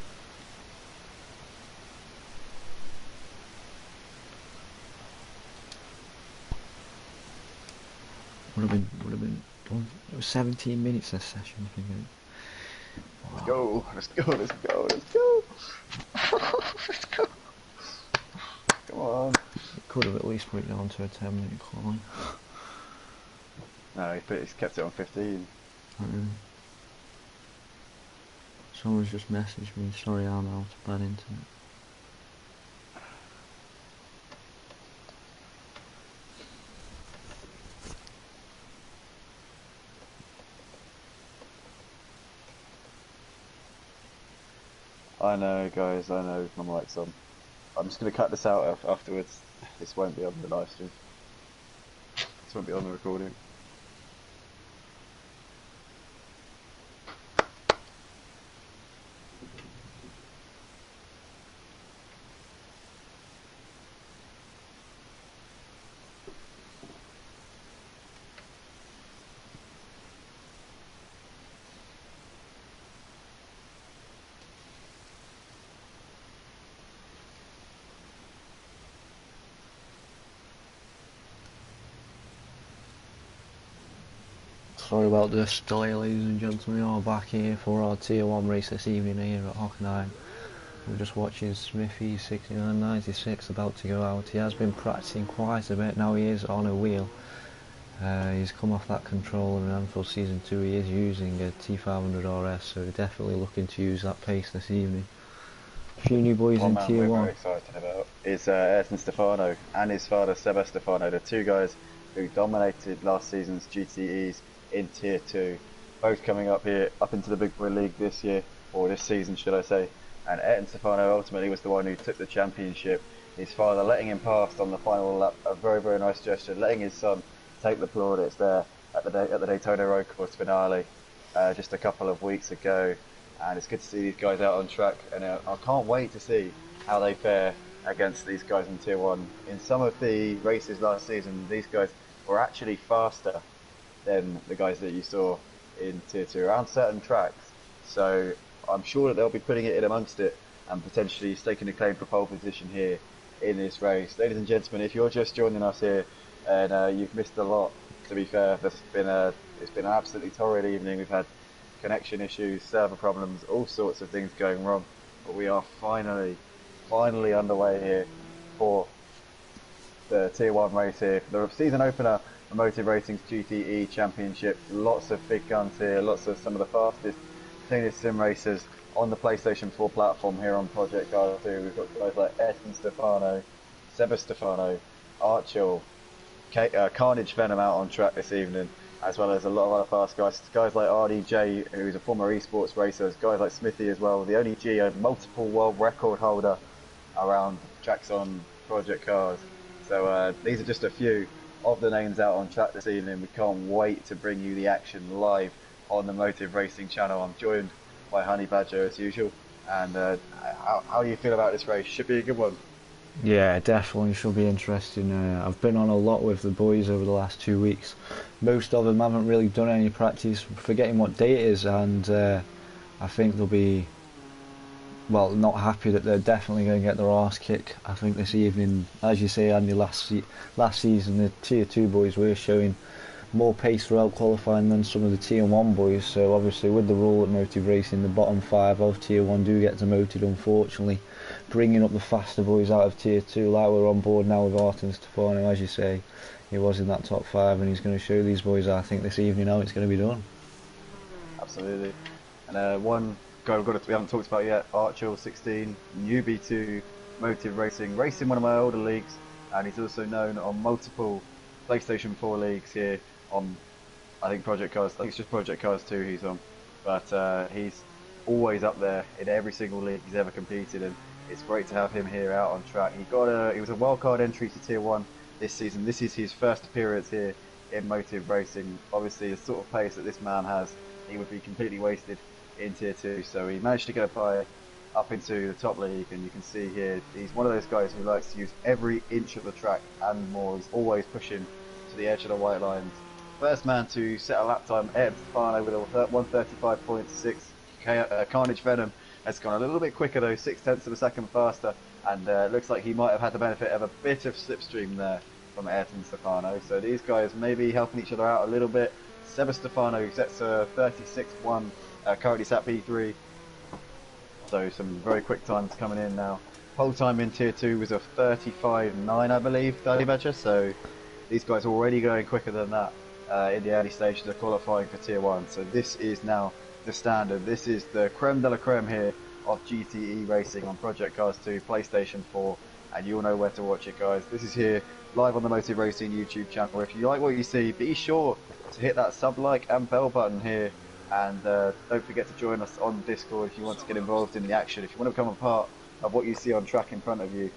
Would have been done. It was 17 minutes this session, I think. Let's go, let's go, let's go, let's go. Let's go. Come on. Could have at least put it down to a 10-minute call. No, he's kept it on 15. Someone's just messaged me, sorry I'm out of bad internet. I know, guys, I know, my mic's on. I'm just going to cut this out afterwards. This won't be on the live stream. This won't be on the recording. Sorry about this delay, ladies and gentlemen. We are back here for our Tier 1 race this evening here at Hockenheim. We're just watching Smithy 6996 about to go out. He has been practicing quite a bit, now he is on a wheel. He's come off that controller in Anfield Season 2, he is using a T500 RS, so we're definitely looking to use that pace this evening. A few new boys in Tier 1. What we're very excited about is Ayrton Stefano and his father Seba Stefano, the two guys who dominated last season's GTEs in Tier 2, both coming up here, up into the Big Boy League this year, or this season should I say, and Ayrton Stefano ultimately was the one who took the championship. His father letting him pass on the final lap, a very, very nice gesture, letting his son take the plaudits there at the Daytona Road Course finale just a couple of weeks ago, and it's good to see these guys out on track, and I can't wait to see how they fare against these guys in Tier 1. In some of the races last season, these guys were actually faster than the guys that you saw in Tier 2 around certain tracks, so I'm sure that they'll be putting it in amongst it and potentially staking a claim for pole position here in this race. Ladies and gentlemen, if you're just joining us here and you've missed a lot, to be fair, it's been an absolutely torrid evening. We've had connection issues, server problems, all sorts of things going wrong, but we are finally underway here for the Tier 1 race here, the season opener of Motive Racing's GTE Championship. Lots of big guns here, lots of some of the fastest, cleanest sim racers on the PlayStation 4 platform here on Project Cars 2. We've got guys like Ayrton Stefano, Seba Stefano, Archil, Carnage Venom out on track this evening, as well as a lot of other fast guys. Guys like RDJ, who's a former esports racer, guys like Smithy as well, the only Geo, multiple world record holder around tracks on Project Cars. So these are just a few of the names out on track this evening. We can't wait to bring you the action live on the Motive Racing channel. I'm joined by Honey Badger as usual, and how do you feel about this race? Should be a good one. Yeah, definitely should be interesting. I've been on a lot with the boys over the last 2 weeks. Most of them haven't really done any practice, forgetting what day it is, and I think they'll be, well, not happy that they're definitely going to get their arse kicked. I think this evening, as you say, Andy, last season the Tier 2 boys were showing more pace throughout qualifying than some of the Tier 1 boys, so obviously with the rule at Motive Racing, the bottom 5 of Tier 1 do get demoted, unfortunately, bringing up the faster boys out of Tier 2, like we're on board now with Ayrton Stefano. As you say, he was in that top 5 and he's going to show these boys, I think, this evening how it's going to be done. Absolutely. And one guy we haven't talked about yet, Archil 16, newbie to Motive Racing, racing one of my older leagues, and he's also known on multiple PlayStation 4 leagues here on, I think Project Cars, I think it's just Project Cars 2 he's on, but he's always up there in every single league he's ever competed in. It's great to have him here out on track. He was a wildcard entry to Tier 1 this season. This is his first appearance here in Motive Racing. Obviously, the sort of pace that this man has, he would be completely wasted in Tier 2. So he managed to get a bye up into the top league, and you can see here, he's one of those guys who likes to use every inch of the track and more. He's always pushing to the edge of the white lines. First man to set a lap time, Ayrton Stefano with a 1:35.6. Carnage Venom has gone a little bit quicker though, 0.6 of a second faster, and looks like he might have had the benefit of a bit of slipstream there from Ayrton Stefano. So these guys may be helping each other out a little bit. Seba Stefano sets a 36.1, currently sat P3. So some very quick times coming in now. Pole time in Tier 2 was a 35.9, I believe, Daddy Badger. So these guys are already going quicker than that in the early stages of qualifying for Tier 1. So this is now the standard. This is the creme de la creme here of GTE racing on Project Cars 2, PlayStation 4, and you'll know where to watch it, guys. This is here live on the Motive Racing YouTube channel. If you like what you see, be sure to hit that sub, like and bell button here, and don't forget to join us on Discord if you want to get involved in the action. If you want to become a part of what you see on track in front of you,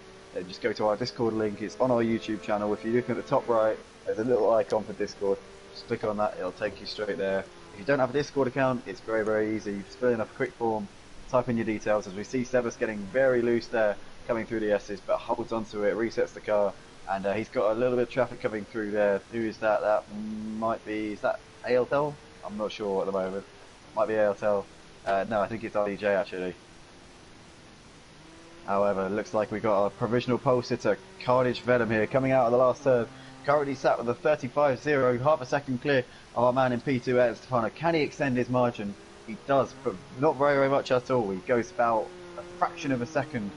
just go to our Discord link. It's on our YouTube channel. If you look at the top right, there's a little icon for Discord. Just click on that, it'll take you straight there. If you don't have a Discord account, it's very, very easy. You just fill in a quick form, type in your details. As we see, Seba's getting very loose there, coming through the S's, but holds onto it, resets the car, and he's got a little bit of traffic coming through there. Who is that? That might be, is that ALTEL? I'm not sure at the moment. Might be ALTEL. No, I think it's RDJ actually. However, looks like we got a provisional pole sitter, Carnage Venom here, coming out of the last turn. currently sat with a 35.0, half a second clear of our man in P2, Ed Stefano. Can he extend his margin? He does, but not very much at all. He goes about a fraction of a second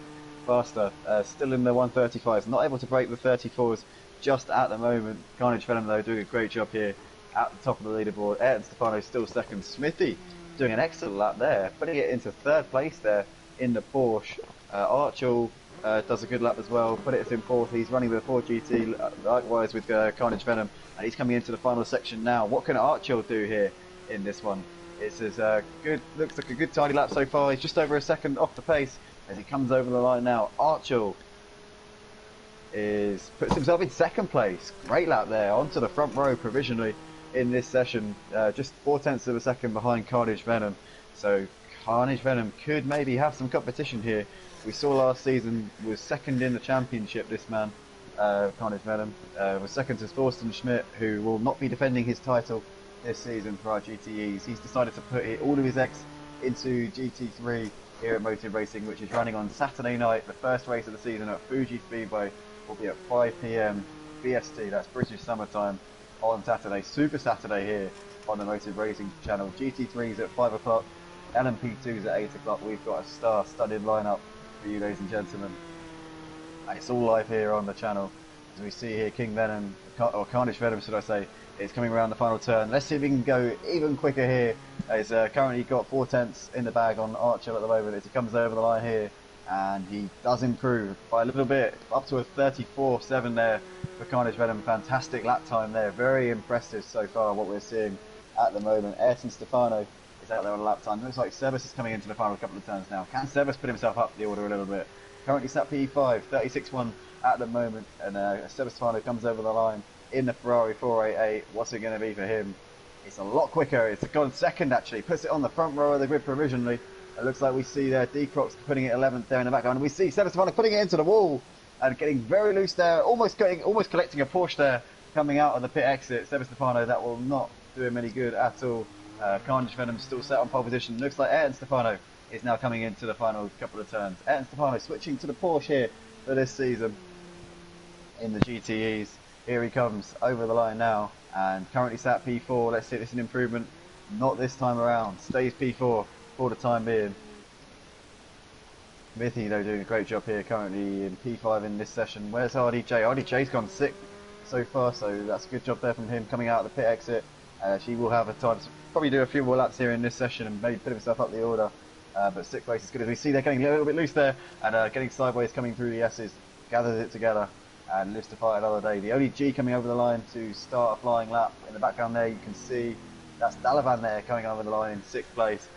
faster, still in the 135s, not able to break the 34s just at the moment. Carnage Venom, though, doing a great job here at the top of the leaderboard. Ed Stefano still second. Smithy doing an excellent lap there, putting it into third place there in the Porsche. Archel does a good lap as well, put it in fourth. He's running with a Ford GT, likewise with Carnage Venom, and he's coming into the final section now. What can Archel do here in this one? It's as good, looks like a good tidy lap so far. He's just over a second off the pace as he comes over the line now. Archel puts himself in second place. Great lap there, onto the front row provisionally in this session, just 0.4 of a second behind Carnage Venom. So Carnage Venom could maybe have some competition here. We saw last season was second in the championship, this man, Carnage Venom, was second to Thorsten Schmidt, who will not be defending his title this season for our GTEs. He's decided to put all of his eggs into GT3 here at Motive Racing, which is running on Saturday night. The first race of the season at Fuji Speedway will be at 5 PM BST, that's British Summer Time, on Saturday, Super Saturday here on the Motive Racing channel. GT3s at 5 o'clock, LMP2s at 8 o'clock. We've got a star-studded lineup for you, ladies and gentlemen. And it's all live here on the channel. As we see here, King Venom, or Carnage Venom, should I say, is coming around the final turn. Let's see if we can go even quicker here. He's currently got 0.4 in the bag on Archel at the moment as he comes over the line here. And he does improve by a little bit, up to a 34.7 there for Carnage Venom. Fantastic lap time there, very impressive so far what we're seeing at the moment. Ayrton Stefano is out there on a lap time. Looks like Service is coming into the final couple of turns now. Can Service put himself up the order a little bit? Currently sat P5, 36.1 at the moment, and Service Stefano comes over the line in the Ferrari 488. What's it going to be for him? It's a lot quicker. It's gone second actually, puts it on the front row of the grid provisionally. It looks like we see there D-Crocs putting it 11th there in the background. And we see Sebastopano putting it into the wall and getting very loose there, almost collecting a Porsche there coming out of the pit exit. Sebastopano, that will not do him any good at all. Carnage Venom still set on pole position. Looks like Ayrton Stefano is now coming into the final couple of turns. Ayrton Stefano switching to the Porsche here for this season in the GTEs. Here he comes over the line now and currently sat P4. Let's see if it's an improvement. Not this time around. Stays P4. For the time being. Smithy though doing a great job here, currently in P5 in this session. Where's RDJ? RDJ's gone 6th so far, so that's a good job there from him coming out of the pit exit. She will have a time to probably do a few more laps here in this session and maybe put himself up the order. But 6th place is good, as we see they're getting a little bit loose there and getting sideways coming through the S's. Gathers it together and lives to fight another day. The only G coming over the line to start a flying lap. In the background there you can see that's Dalavan there coming over the line in 6th place.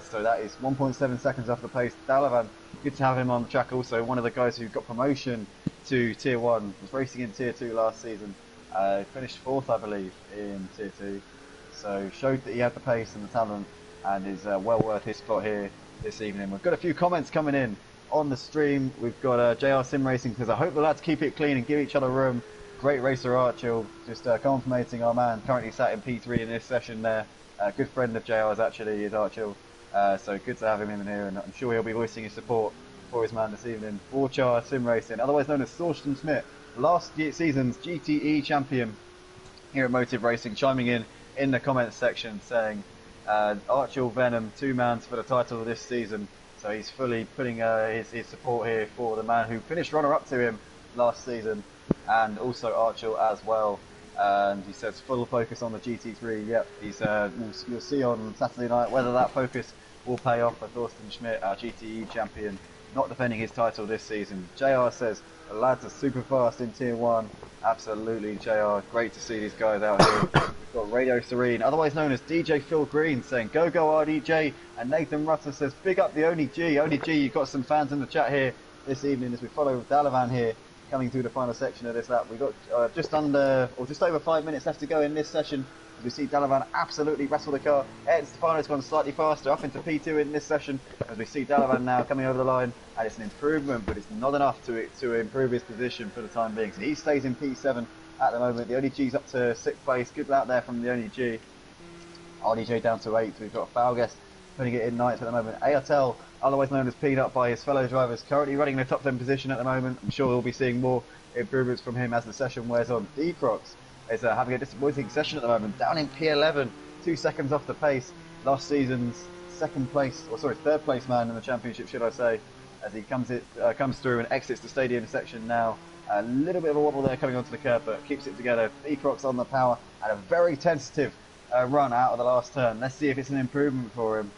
So that is 1.7 seconds off the pace. Dalavan, good to have him on the track also. One of the guys who got promotion to Tier 1, was racing in Tier 2 last season. Finished 4th, I believe, in Tier 2. So showed that he had the pace and the talent and is well worth his spot here this evening. We've got a few comments coming in on the stream. We've got JR Sim Racing, because I hope the lads keep it clean and give each other room. Great racer Archel, just complimenting our man, currently sat in P3 in this session there. Good friend of JR's actually, is Archel. So good to have him in here, and I'm sure he'll be voicing his support for his man this evening. Forchar Sim Racing, otherwise known as Thorsten Schmidt, last season's GTE champion here at Motive Racing, chiming in the comments section saying Archel Venom, 2-mans for the title this season. So he's fully putting his support here for the man who finished runner-up to him last season, and also Archel as well. And he says full focus on the GT3. Yep, he's you'll see on Saturday night whether that focus will pay off for Thorsten Schmidt, our GTE champion, not defending his title this season. JR says the lads are super fast in Tier 1. Absolutely, JR. Great to see these guys out here. We've got Radio Serene, otherwise known as DJ Phil Green, saying go RDJ. And Nathan Rutter says big up the Only G. Only G, you've got some fans in the chat here this evening as we follow Dalavan here coming through the final section of this lap. We've got just over 5 minutes left to go in this session. As we see Dalavan absolutely wrestle the car. Ayrton Stefano's gone slightly faster, up into P2 in this session. As we see Dalavan now coming over the line, and it's an improvement, but it's not enough to improve his position for the time being. So he stays in P7 at the moment. The Only G's up to 6th place. Good lap there from the Only G. RDJ down to 8th. We've got Falguest putting it in ninth at the moment. ARTL, otherwise known as Peanut by his fellow drivers, currently running in the top 10 position at the moment. I'm sure we'll be seeing more improvements from him as the session wears on. D-Crocs is having a disappointing session at the moment, down in P11, 2 seconds off the pace. Last season's third place man in the championship, should I say, as he comes through and exits the stadium section now. A little bit of a wobble there coming onto the curb, but keeps it together. D-Crocs on the power and a very tentative run out of the last turn. Let's see if it's an improvement for him.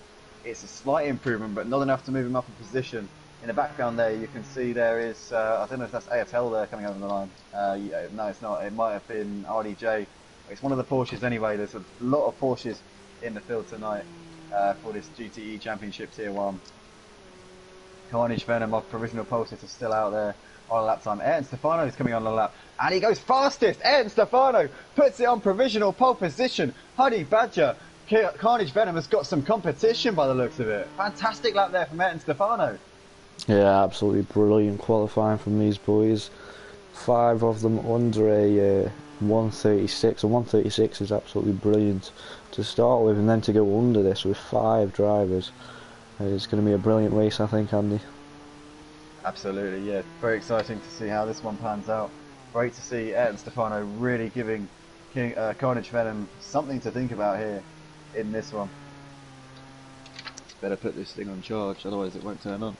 It's a slight improvement, but not enough to move him up a position. In the background there, you can see there is, I don't know if that's ARTL there coming over the line. Yeah, no, it's not. It might have been RDJ. It's one of the Porsches anyway. There's a lot of Porsches in the field tonight for this GTE Championship Tier 1. Carnage Venom off provisional pole sitter still out there on a lap time. Ayrton Stefano is coming on the lap, and he goes fastest. Ayrton Stefano puts it on provisional pole position. Honey Badger, Carnage Venom has got some competition by the looks of it. Fantastic lap there from Ayrton Stefano. Yeah, absolutely brilliant qualifying from these boys. 5 of them under a 136, and 136 is absolutely brilliant to start with, and then to go under this with 5 drivers. It's going to be a brilliant race, I think, Andy. Absolutely, yeah. Very exciting to see how this one pans out. Great to see Ayrton Stefano really giving Carnage Venom something to think about here in this one. Better put this thing on charge, otherwise it won't turn on.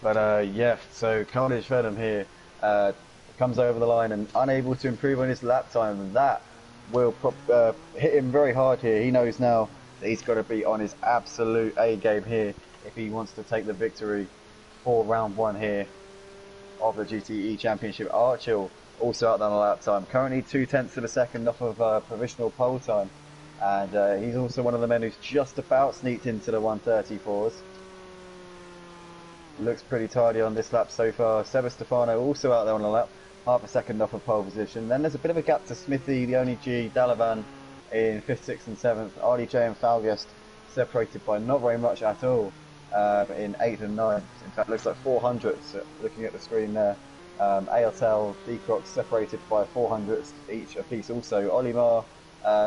But yeah, so Carnage Venom here comes over the line and unable to improve on his lap time, and that will hit him very hard here. He knows now that he's got to be on his absolute A game here if he wants to take the victory for round 1 here of the GTE Championship. Archil also out there on the lap time, currently 0.2 of a second off of provisional pole time, and he's also one of the men who's just about sneaked into the 134s. Looks pretty tidy on this lap so far. Seba Stefano also out there on the lap, half a second off of pole position. Then there's a bit of a gap to Smithy, the only G, Dalavan in 5th, 6th and 7th. RDJ and Falgest separated by not very much at all in 8th and 9th. In fact, looks like 400ths looking at the screen there. ARTL, D-Crocs separated by 400ths each a piece also. Olimar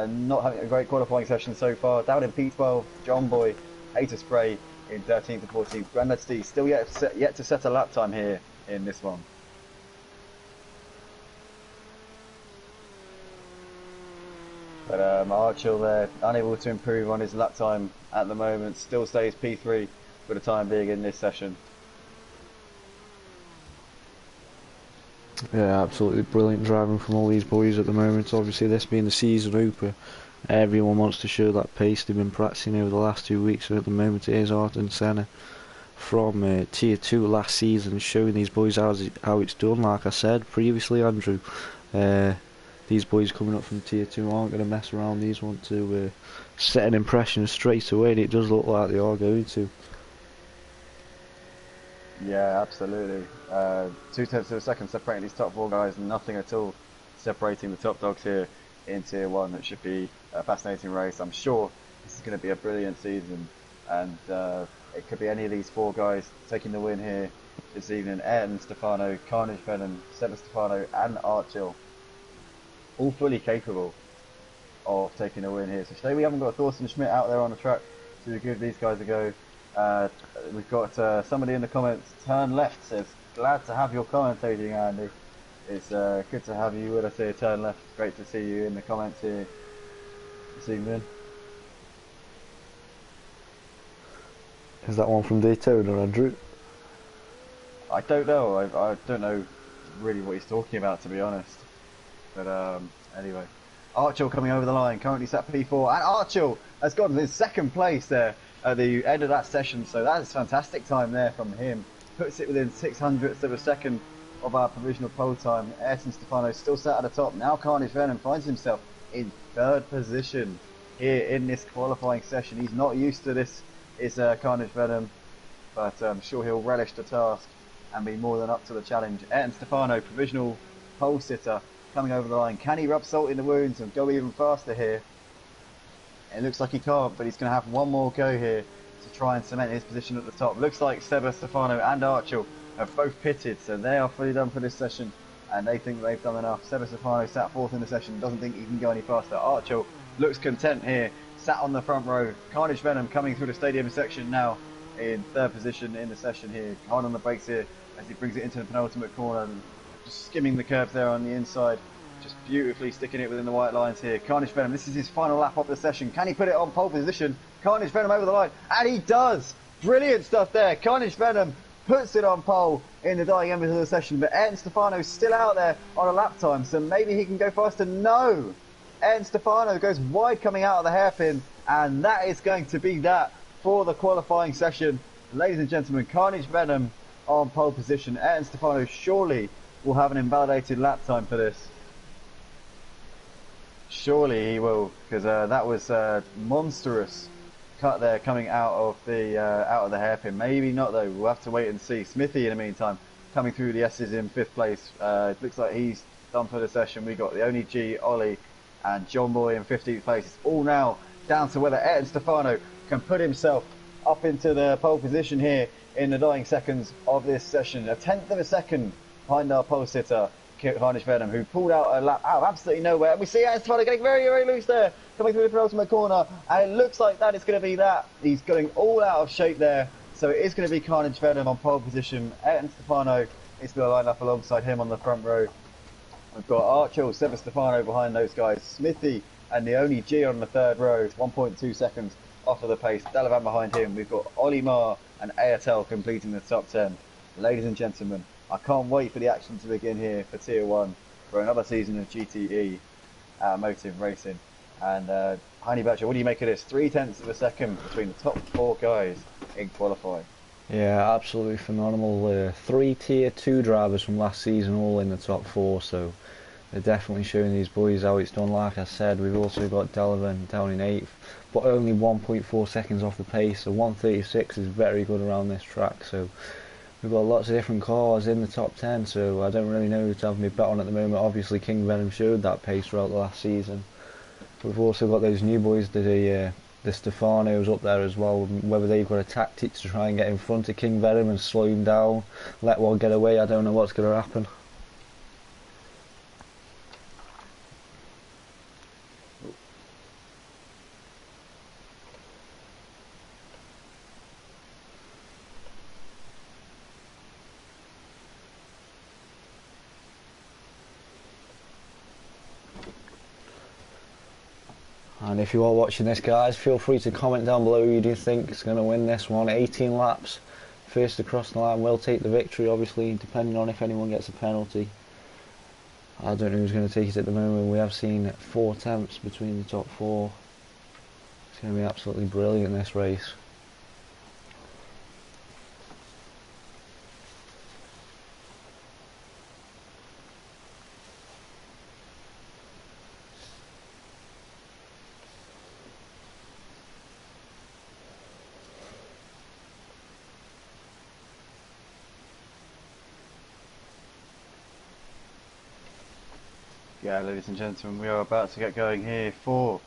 not having a great qualifying session so far. Down in P12, John Boy, Hater Spray in 13th and 14th. Grandad Steve still yet to set a lap time here in this one. But Archil there, unable to improve on his lap time at the moment, still stays P3 for the time being in this session. Yeah, absolutely brilliant driving from all these boys at the moment. Obviously, this being the season opener, everyone wants to show that pace they've been practicing over the last 2 weeks. So at the moment, it is Arden Senna from Tier 2 last season, showing these boys how it's done. Like I said previously, Andrew, these boys coming up from Tier 2 aren't going to mess around. These want to set an impression straight away, and it does look like they are going to. Yeah, absolutely. 0.2 of a second separating these top 4 guys, and nothing at all separating the top dogs here in Tier 1. It should be a fascinating race. I'm sure this is going to be a brilliant season, and it could be any of these 4 guys taking the win here this evening. Ayrton Stefano, Carnage Venom, Seba Stefano and Archil, all fully capable of taking a win here. So today we haven't got Thorsten Schmidt out there on the track to give these guys a go. We've got somebody in the comments, Turn Left, says, glad to have your commentating, Andy. It's good to have you. When I say Turn Left, it's great to see you in the comments here this evening. Is that one from Daytona, Andrew? I don't know. I don't know really what he's talking about, to be honest. But anyway, Archil coming over the line, currently sat P4, and Archil has gotten in 2nd place there at the end of that session, so that is fantastic time there from him. Puts it within 600ths of a second of our provisional pole time. Ayrton Stefano still sat at the top. Now Carnage Venom finds himself in 3rd position here in this qualifying session. He's not used to this, is Carnage Venom, but I'm sure he'll relish the task and be more than up to the challenge. Ayrton Stefano, provisional pole sitter, coming over the line. Can he rub salt in the wounds and go even faster here? It looks like he can't, but he's going to have one more go here to try and cement his position at the top. Looks like Seba Stefano and Archil have both pitted, so they are fully done for this session, and they think they've done enough. Seba Stefano sat 4th in the session, doesn't think he can go any faster. Archil looks content here sat on the front row. Carnage Venom coming through the stadium section now in third position in the session here. Hard on the brakes here as he brings it into the penultimate corner, and just skimming the curbs there on the inside. Just beautifully sticking it within the white lines here. Carnage Venom, this is his final lap of the session. Can he put it on pole position? Carnage Venom over the line, and he does! Brilliant stuff there. Carnage Venom puts it on pole in the dying embers of the session, but Ayrton Stefano's still out there on a lap time, so maybe he can go faster. No! Ayrton Stefano goes wide coming out of the hairpin, and that is going to be that for the qualifying session. Ladies and gentlemen, Carnage Venom on pole position. Ayrton Stefano surely will have an invalidated lap time for this. Surely he will, because that was monstrous cut there coming out of the hairpin. Maybe not though. We'll have to wait and see. Smithy, in the meantime, coming through the S's in 5th place. It looks like he's done for the session. We got the Only G, Ollie, and John Boy in 15th place. It's all now down to whether Ayrton Stefano can put himself up into the pole position here in the dying seconds of this session. A 10th of a second behind our pole sitter, Carnage Venom, who pulled out a lap out of absolutely nowhere. And we see Ayrton Stefano getting very, very loose there, coming through the penultimate corner, and it looks like that is going to be that. He's going all out of shape there, so it is going to be Carnage Venom on pole position. Ayrton Stefano is going to line up alongside him on the front row. We've got Archer, Seba Stefano behind those guys, Smithy and the Only G on the 3rd row, 1.2 seconds off of the pace. Delavan behind him. We've got Ollie Marr and Ayatel completing the top 10. Ladies and gentlemen, I can't wait for the action to begin here for Tier 1 for another season of GTE Motive Racing. And Heini Butcher, what do you make of this? 0.3 of a second between the top 4 guys in qualifying. Yeah, absolutely phenomenal. 3 Tier 2 drivers from last season all in the top 4, so they're definitely showing these boys how it's done. Like I said, we've also got Delavan down in 8th, but only 1.4 seconds off the pace, so 1:36 is very good around this track. So we've got lots of different cars in the top 10, so I don't really know who to have me bet on at the moment. Obviously King Venom showed that pace throughout the last season. We've also got those new boys, the Stefanos up there as well. Whether they've got a tactic to try and get in front of King Venom and slow him down, let one get away, I don't know what's going to happen. And if you are watching this, guys, feel free to comment down below who you think is going to win this one. 18 laps, first across the line will take the victory, obviously, depending on if anyone gets a penalty. I don't know who's going to take it at the moment. We have seen 4 attempts between the top 4. It's going to be absolutely brilliant, this race. Yeah, ladies and gentlemen, we are about to get going here for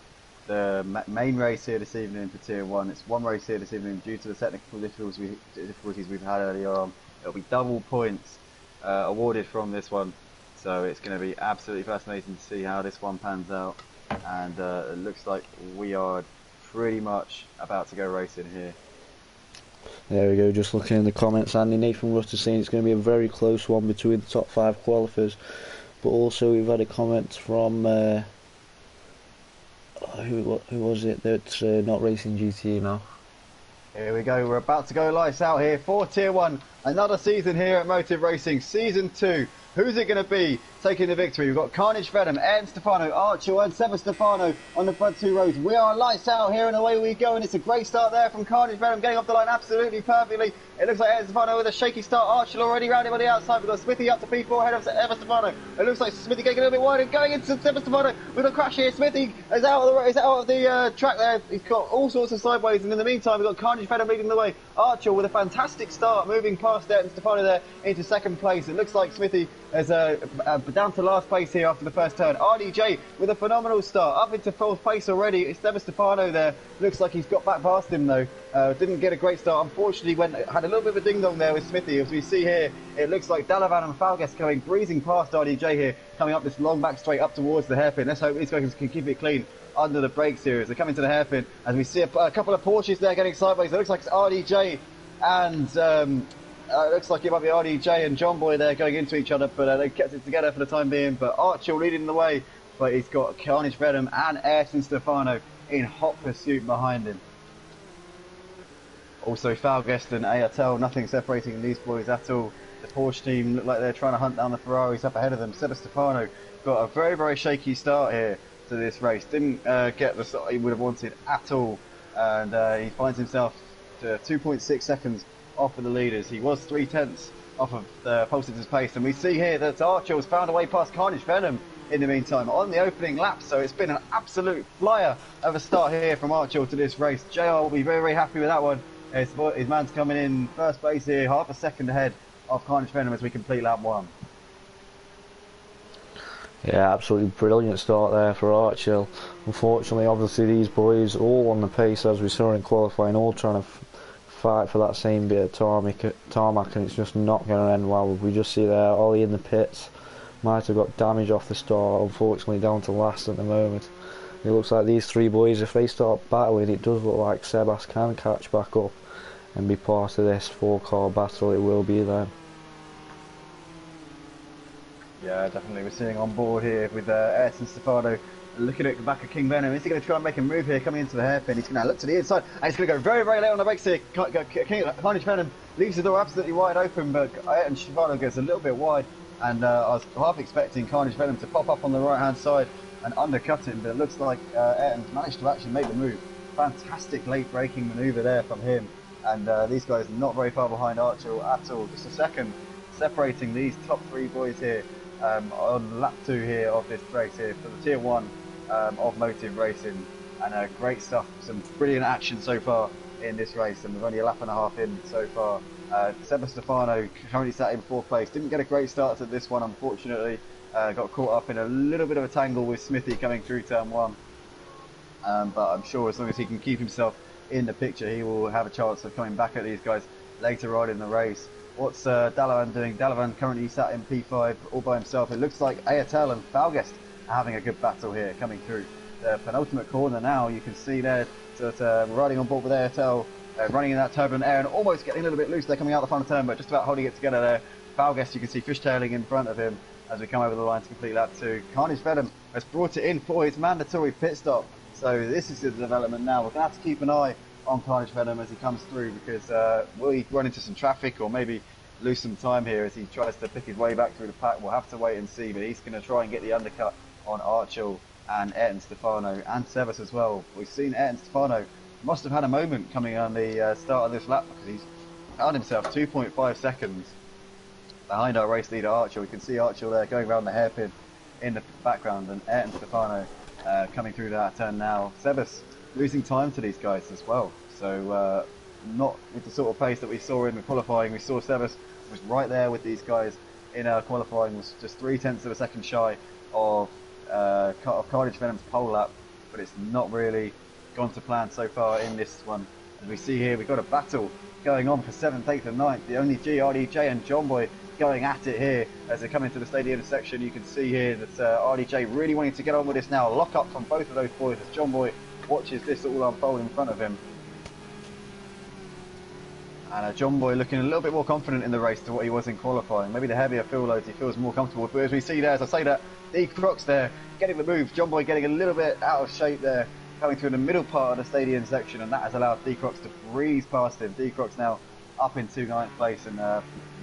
the main race here this evening for Tier 1. It's one race here this evening due to the technical difficulties we've had earlier on. It'll be double points awarded from this one, so it's going to be absolutely fascinating to see how this one pans out. And it looks like we are pretty much about to go racing here. There we go, just looking in the comments, Andy Nathan Rutter saying it's going to be a very close one between the top 5 qualifiers. But also we've had a comment from who was it that's not racing GTE now? Here we go, we're about to go lights out here for Tier 1. Another season here at Motive Racing, Season 2. Who's it going to be taking the victory? We've got Carnage Venom, Ayrton Stefano, Archer and Seba Stefano on the front 2 rows. We are lights out here and away we go, and it's a great start there from Carnage Venom, getting off the line absolutely perfectly. It looks like Ayrton Stefano with a shaky start. Archer already round him on the outside. We've got Smithy up to P4 ahead of Seba Stefano. It looks like Smithy getting a little bit wide and going into Seba Stefano with a crash here. Smithy is out of the track there. He's got all sorts of sideways, and in the meantime we've got Carnage Venom leading the way. Archer with a fantastic start, moving past Ayrton Stefano there into 2nd place. It looks like Smithy is down to last place here after the first turn. RDJ with a phenomenal start, up into 4th place already. It's Seba Stefano there. Looks like he's got back past him though. Didn't get a great start. Unfortunately, had a little bit of a ding-dong there with Smithy. As we see here, it looks like Dalavan and Falgas breezing past RDJ here, coming up this long back straight up towards the hairpin. Let's hope these guys can keep it clean under the brakes here as they come into the hairpin. As we see a couple of Porsches there getting sideways. It looks like it's RDJ and it looks like it might be RDJ and John Boy there going into each other, but they kept it together for the time being. But Archil leading the way, but he's got Carnage Venom and Ayrton Stefano in hot pursuit behind him. Also, Falguest and Ayatel, nothing separating these boys at all. The Porsche team look like they're trying to hunt down the Ferraris up ahead of them. Seba Stefano got a very, very shaky start here to this race. Didn't get the start he would have wanted at all. And he finds himself to 2.6 seconds off of the leaders. He was 3/10 off of the pole sitter's pace. And we see here that Archil's found a way past Carnage Venom in the meantime on the opening lap. So it's been an absolute flyer of a start here from Archil to this race. JR will be very, very happy with that one. His man's coming in first place here, half a second ahead of Carnage Venom as we complete lap 1. Yeah, absolutely brilliant start there for Archil. Unfortunately, obviously these boys all on the pace as we saw in qualifying, all trying to fight for that same bit of tarmac, and it's just not going to end well. We just see there Ollie in the pits, might have got damage off the start, unfortunately down to last at the moment. It looks like these three boys, if they start battling, it does look like Sebas can catch back up and be part of this 4-car battle. It will be then. Yeah, definitely. We're seeing on board here with Ayrton Stefano looking at the back of King Venom. Is he going to try and make a move here coming into the hairpin? He's going to look to the inside and he's going to go very, very late on the brakes here. Carnage Venom leaves the door absolutely wide open, but Ayrton Stefano goes a little bit wide. And I was half expecting Carnage Venom to pop up on the right hand side and undercut him, but it looks like Ayrton's managed to actually make the move. Fantastic late braking manoeuvre there from him. And these guys not very far behind Archil at all. Just a second separating these top 3 boys here on lap 2 here of this race here for the Tier 1 of Motive Racing. And great stuff, some brilliant action so far in this race, and we're only a lap and a half in so far. Seba Stefano currently sat in 4th place, didn't get a great start to this one unfortunately, got caught up in a little bit of a tangle with Smithy coming through turn 1, but I'm sure as long as he can keep himself in the picture he will have a chance of coming back at these guys later on in the race. What's Dalavan doing? Dalavan currently sat in P5 all by himself. It looks like Ayatel and Falguest are having a good battle here coming through the penultimate corner now. You can see there that riding on board with Ayatel, running in that turbulent air and almost getting a little bit loose. They're coming out the front turn, but just about holding it together there. Falguest, you can see fishtailing in front of him as we come over the line to complete lap 2. Carnage Venom has brought it in for his mandatory pit stop. So this is the development now. We're going to have to keep an eye on Carnage Venom as he comes through, because will he run into some traffic or maybe lose some time here as he tries to pick his way back through the pack? We'll have to wait and see, but he's going to try and get the undercut on Archil and Ayrton Stefano and Sebas as well. We've seen Ayrton Stefano must have had a moment coming on the start of this lap, because he's found himself 2.5 seconds behind our race leader Archil. We can see Archil there going around the hairpin in the background, and Ayrton Stefano coming through that turn now. Sebas losing time to these guys as well, so not with the sort of pace that we saw in the qualifying. We saw Sebas was right there with these guys in our qualifying, was just 0.3 of a second shy of Carnage Venom's pole lap, but it's not really gone to plan so far in this one. As we see here, we've got a battle going on for 7th, 8th and 9th. The only RDJ and John Boy going at it here as they come into the stadium section. You can see here that RDJ really wanting to get on with this now. Lock up from both of those boys as John Boy watches this all unfold in front of him. And John Boy looking a little bit more confident in the race to what he was in qualifying. Maybe the heavier fuel loads he feels more comfortable. But as we see there, as I say that, D Crocs there getting the move. John Boy getting a little bit out of shape there, coming through the middle part of the stadium section, and that has allowed D Crocs to breeze past him. D Crocs now up into 9th place, and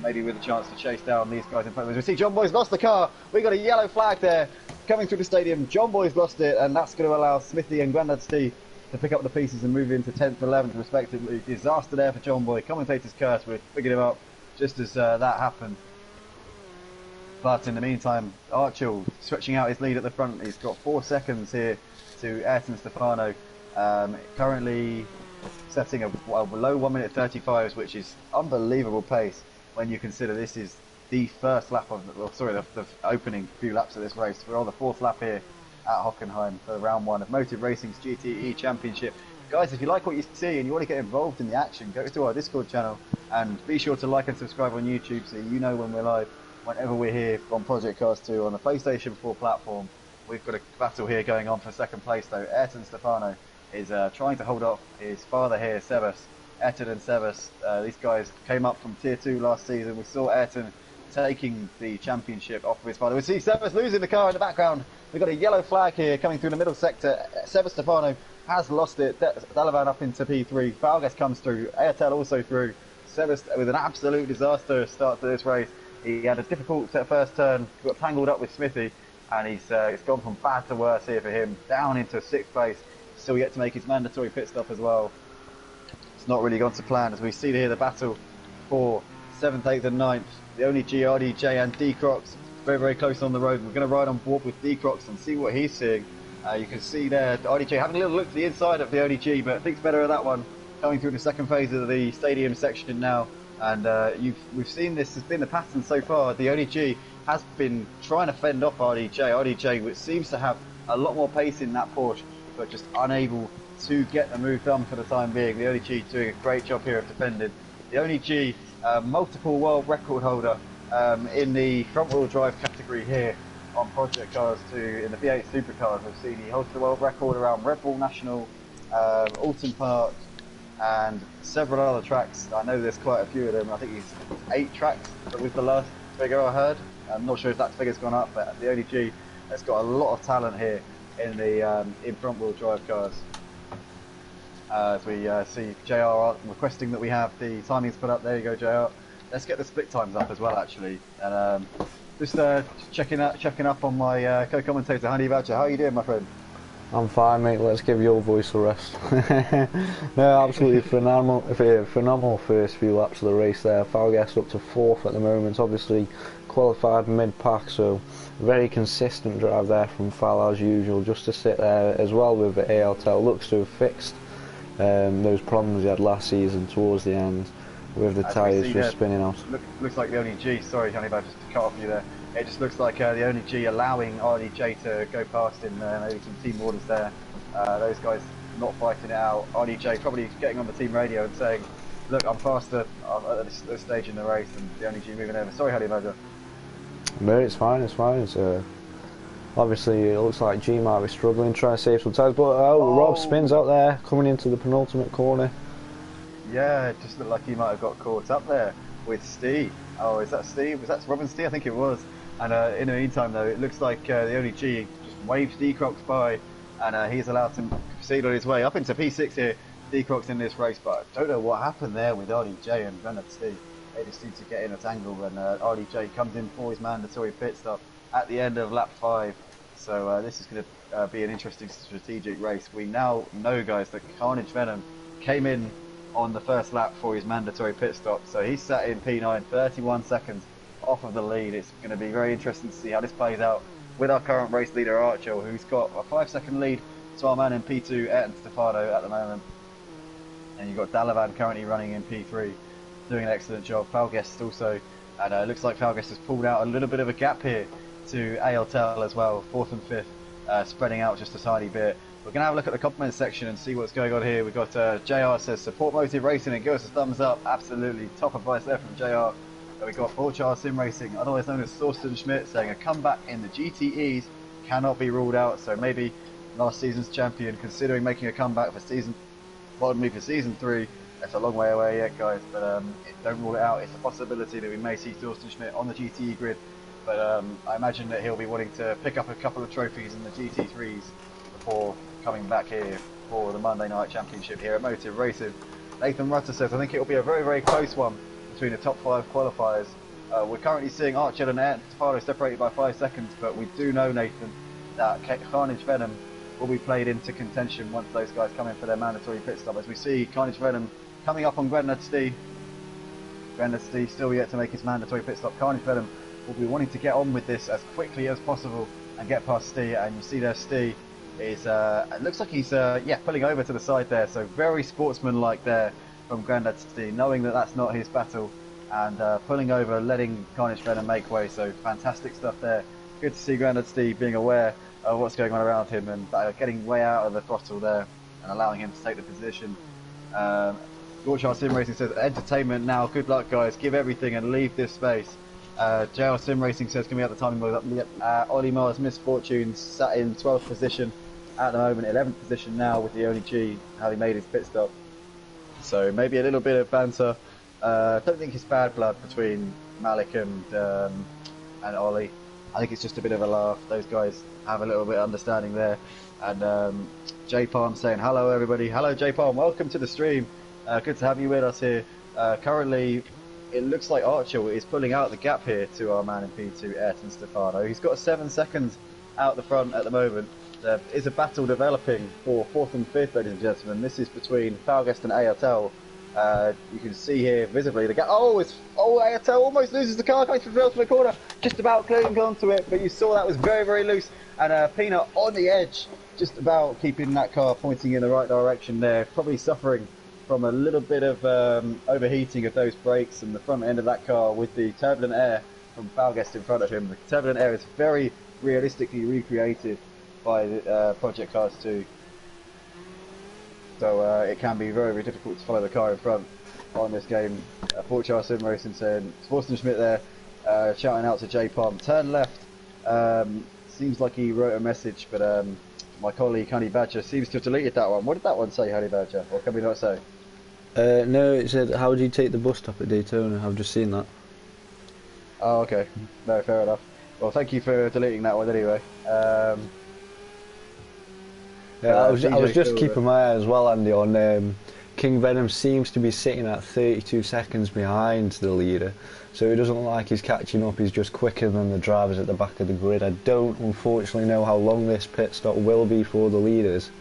maybe with a chance to chase down these guys in front of us. We see John Boy's lost the car. We got a yellow flag there coming through the stadium. John Boy's lost it, and that's going to allow Smithy and Grandad Steve to pick up the pieces and move into 10th and 11th respectively. Disaster there for John Boy. Commentator's curse. We figured him up just as that happened. But in the meantime, Archil stretching out his lead at the front. He's got 4 seconds here to Ayrton Stefano. Currently setting a below 1:35, which is unbelievable pace when you consider this is the first lap of the opening few laps of this race. We're on the 4th lap here at Hockenheim for round 1 of Motive Racing's GTE Championship. Guys, if you like what you see and you want to get involved in the action, go to our Discord channel and be sure to like and subscribe on YouTube so you know when we're live, whenever we're here on Project Cast 2 on the PlayStation 4 platform. we've got a battle here going on for second place though. Ayrton Stefano is trying to hold off his father here, Sebas. Ayrton and Sebas, these guys came up from Tier 2 last season. We saw Ayrton taking the championship off of his father. We see Sebas losing the car in the background. We've got a yellow flag here coming through the middle sector. Sebas Stefano has lost it. Dalavan up into P3. Falgas comes through. Airtel also through. Sebas with an absolute disaster start to this race. He had a difficult first turn, got tangled up with Smithy, and it's gone from bad to worse here for him. Down into 6th place. Still yet to make his mandatory pit stop as well. It's not really gone to plan as we see here the battle for 7th, 8th and 9th. The only G, RDJ and D-Crocs very, very close on the road. We're going to ride on board with D-Crocs and see what he's seeing. You can see there RDJ having a little look to the inside of the ODG, but thinks better of that one. Coming through the second phase of the stadium section now. And we've seen this has been the pattern so far. The ODG has been trying to fend off RDJ. RDJ, which seems to have a lot more pace in that Porsche, but just unable to get the move done for the time being. The ODG doing a great job here of defending. The ODG, multiple world record holder in the front-wheel drive category here on Project Cars 2 in the V8 Supercars. We've seen he holds the world record around Red Bull National, Alton Park, and several other tracks. I know there's quite a few of them. I think he's 8 tracks. That was the last figure I heard. I'm not sure if that figure's gone up, but the ODG has got a lot of talent here in the in front-wheel drive cars. As we see JR requesting that we have the timings put up. There you go, JR. Let's get the split times up as well, actually. And just checking up on my co-commentator, Honey Badger. How are you doing, my friend? I'm fine, mate. Let's give your voice a rest. No, absolutely phenomenal first few laps of the race there. Falgas up to 4th at the moment. Obviously qualified mid-pack, so very consistent drive there from Fal as usual. Just to sit there as well with the ALTEL. Looks to have fixed those problems he had last season towards the end with the tyres just spinning out. Looks like the only G. Sorry, Honey Badger, just to cut off you there. It just looks like the only G allowing RDJ to go past in maybe some team orders there. Those guys not fighting it out. RDJ probably getting on the team radio and saying, look, I'm faster at this stage in the race, and the only G moving over. Sorry, Honey Badger. No, it's fine, it's fine. It's, obviously, it looks like G might be struggling, trying to save some tyres, but Rob spins out there, coming into the penultimate corner. Yeah, it just looked like he might have got caught up there with Steve. Oh, is that Steve? Was that Robin Steve? I think it was. And in the meantime, though, it looks like the only G just waves D-Crocs by, and he's allowed to proceed on his way up into P6 here. D-Crocs in this race, but I don't know what happened there with RDJ and Bernard Steve. They just seem to get in a tangle, and RDJ comes in for his mandatory pit stop at the end of lap 5. So this is going to be an interesting strategic race. We now know, guys, that Carnage Venom came in on the first lap for his mandatory pit stop, so he sat in P9, 31 seconds off of the lead. It's going to be very interesting to see how this plays out with our current race leader Archer, who's got a 5-second lead to our man in P2, Ayrton Stefano, at the moment. And you've got Dalavan currently running in P3, doing an excellent job. Falguest also, and it looks like Falguest has pulled out a little bit of a gap here to ALTEL as well, 4th and 5th, spreading out just a tiny bit. We're going to have a look at the comments section and see what's going on here. We've got JR says, support Motive Racing and give us a thumbs up. Absolutely, top advice there from JR. We've got 4-Char Sim Racing, otherwise known as Thorsten Schmidt, saying a comeback in the GTEs cannot be ruled out. So maybe last season's champion considering making a comeback for season 3. That's a long way away yet, guys, but don't rule it out. It's a possibility that we may see Thorsten Schmidt on the GTE grid, but I imagine that he'll be wanting to pick up a couple of trophies in the GT3s before coming back here for the Monday Night Championship here at Motive Racing. Nathan Rutter says, I think it will be a very, very close one between the top 5 qualifiers. We're currently seeing Archer and Ayrton Stefano separated by 5 seconds, but we do know, Nathan, that Carnage Venom will be played into contention once those guys come in for their mandatory pit stop. As we see Carnage Venom coming up on Grenard Stee. Grenard Stee still yet to make his mandatory pit stop. Carnage Venom will be wanting to get on with this as quickly as possible and get past Stee, and you see there Stee is, it looks like he's pulling over to the side there, so very sportsmanlike there from Grandad Stee, knowing that that's not his battle, and pulling over, letting Carnage Venom make way. So fantastic stuff there. Good to see Grandad Stee being aware of what's going on around him and getting way out of the throttle there and allowing him to take the position. Gorchar Sim Racing says, entertainment now, good luck guys, give everything and leave this space. JL Sim Racing says, can we have the timing mode up? Yep. Ollie Mars Misfortunes sat in 12th position at the moment, 11th position now with the only G having made his pit stop. So maybe a little bit of banter. Don't think it's bad blood between Malik and Ollie. I think it's just a bit of a laugh. Those guys have a little bit of understanding there. And J Palm saying, hello everybody. Hello J Palm, welcome to the stream. Good to have you with us here. Currently, it looks like Archer is pulling out the gap here to our man in P2, Ayrton Stefano. He's got 7 seconds out the front at the moment. There is a battle developing for 4th and 5th, ladies and gentlemen. This is between Falgest and Airtel. You can see here visibly the gap. Airtel almost loses the car coming through the corner, just about clinging onto it, but you saw that was very, very loose. And Peanut on the edge, just about keeping that car pointing in the right direction there, probably suffering from a little bit of overheating of those brakes and the front end of that car with the turbulent air from Falgest in front of him. The turbulent air is very realistically recreated by Project Cars 2. So it can be very, very difficult to follow the car in front on this game. Forchar Sim Racing saying, Forsten Schmidt there, shouting out to J Palm, turn left. Seems like he wrote a message, but my colleague Honey Badger seems to have deleted that one. What did that one say, Honey Badger? Or can we not say? No, it said, how do you take the bus stop at Daytona? I've just seen that. Oh, okay. No, fair enough. Well, thank you for deleting that one anyway. Yeah, I was just keeping my eye as well, Andy, on King Venom seems to be sitting at 32 seconds behind the leader, so it doesn't look like he's catching up. He's just quicker than the drivers at the back of the grid. I don't unfortunately know how long this pit stop will be for the leaders,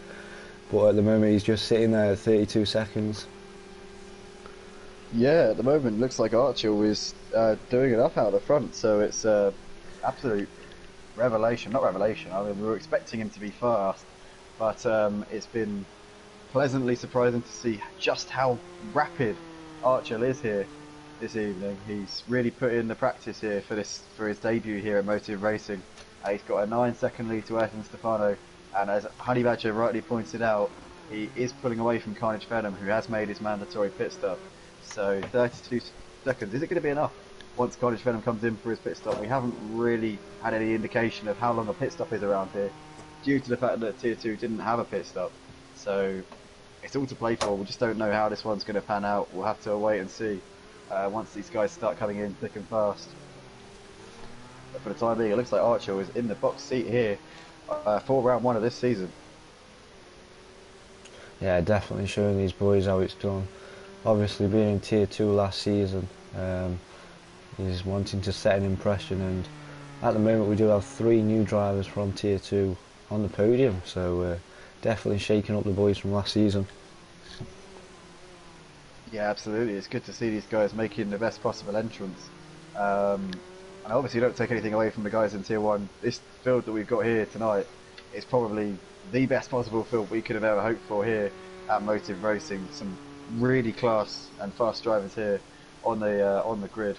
but at the moment he's just sitting there at 32 seconds. Yeah, at the moment looks like Archer is doing enough out of the front, so it's absolute revelation. Not revelation, I mean we were expecting him to be fast, but it's been pleasantly surprising to see just how rapid Archer is here this evening. He's really put in the practice here for his debut here at Motive Racing. He's got a 9-second lead to Ayrton Stefano, and as Honey Badger rightly pointed out, he is pulling away from Carnage Venom, who has made his mandatory pit stop. So 32 seconds, is it going to be enough once Carnage Venom comes in for his pit stop? We haven't really had any indication of how long a pit stop is around here, due to the fact that Tier 2 didn't have a pit stop. So it's all to play for. We just don't know how this one's going to pan out. We'll have to wait and see once these guys start coming in thick and fast. But for the time being, it looks like Archer is in the box seat here for round 1 of this season. Yeah, definitely showing these boys how it's done. Obviously being in Tier 2 last season, he's wanting to set an impression, and at the moment we do have 3 new drivers from Tier 2 on the podium, so definitely shaking up the boys from last season. Yeah, absolutely. It's good to see these guys making the best possible entrance. And obviously don't take anything away from the guys in Tier 1. This field that we've got here tonight is probably the best possible field we could have ever hoped for here at Motive Racing. Some really class and fast drivers here on the grid.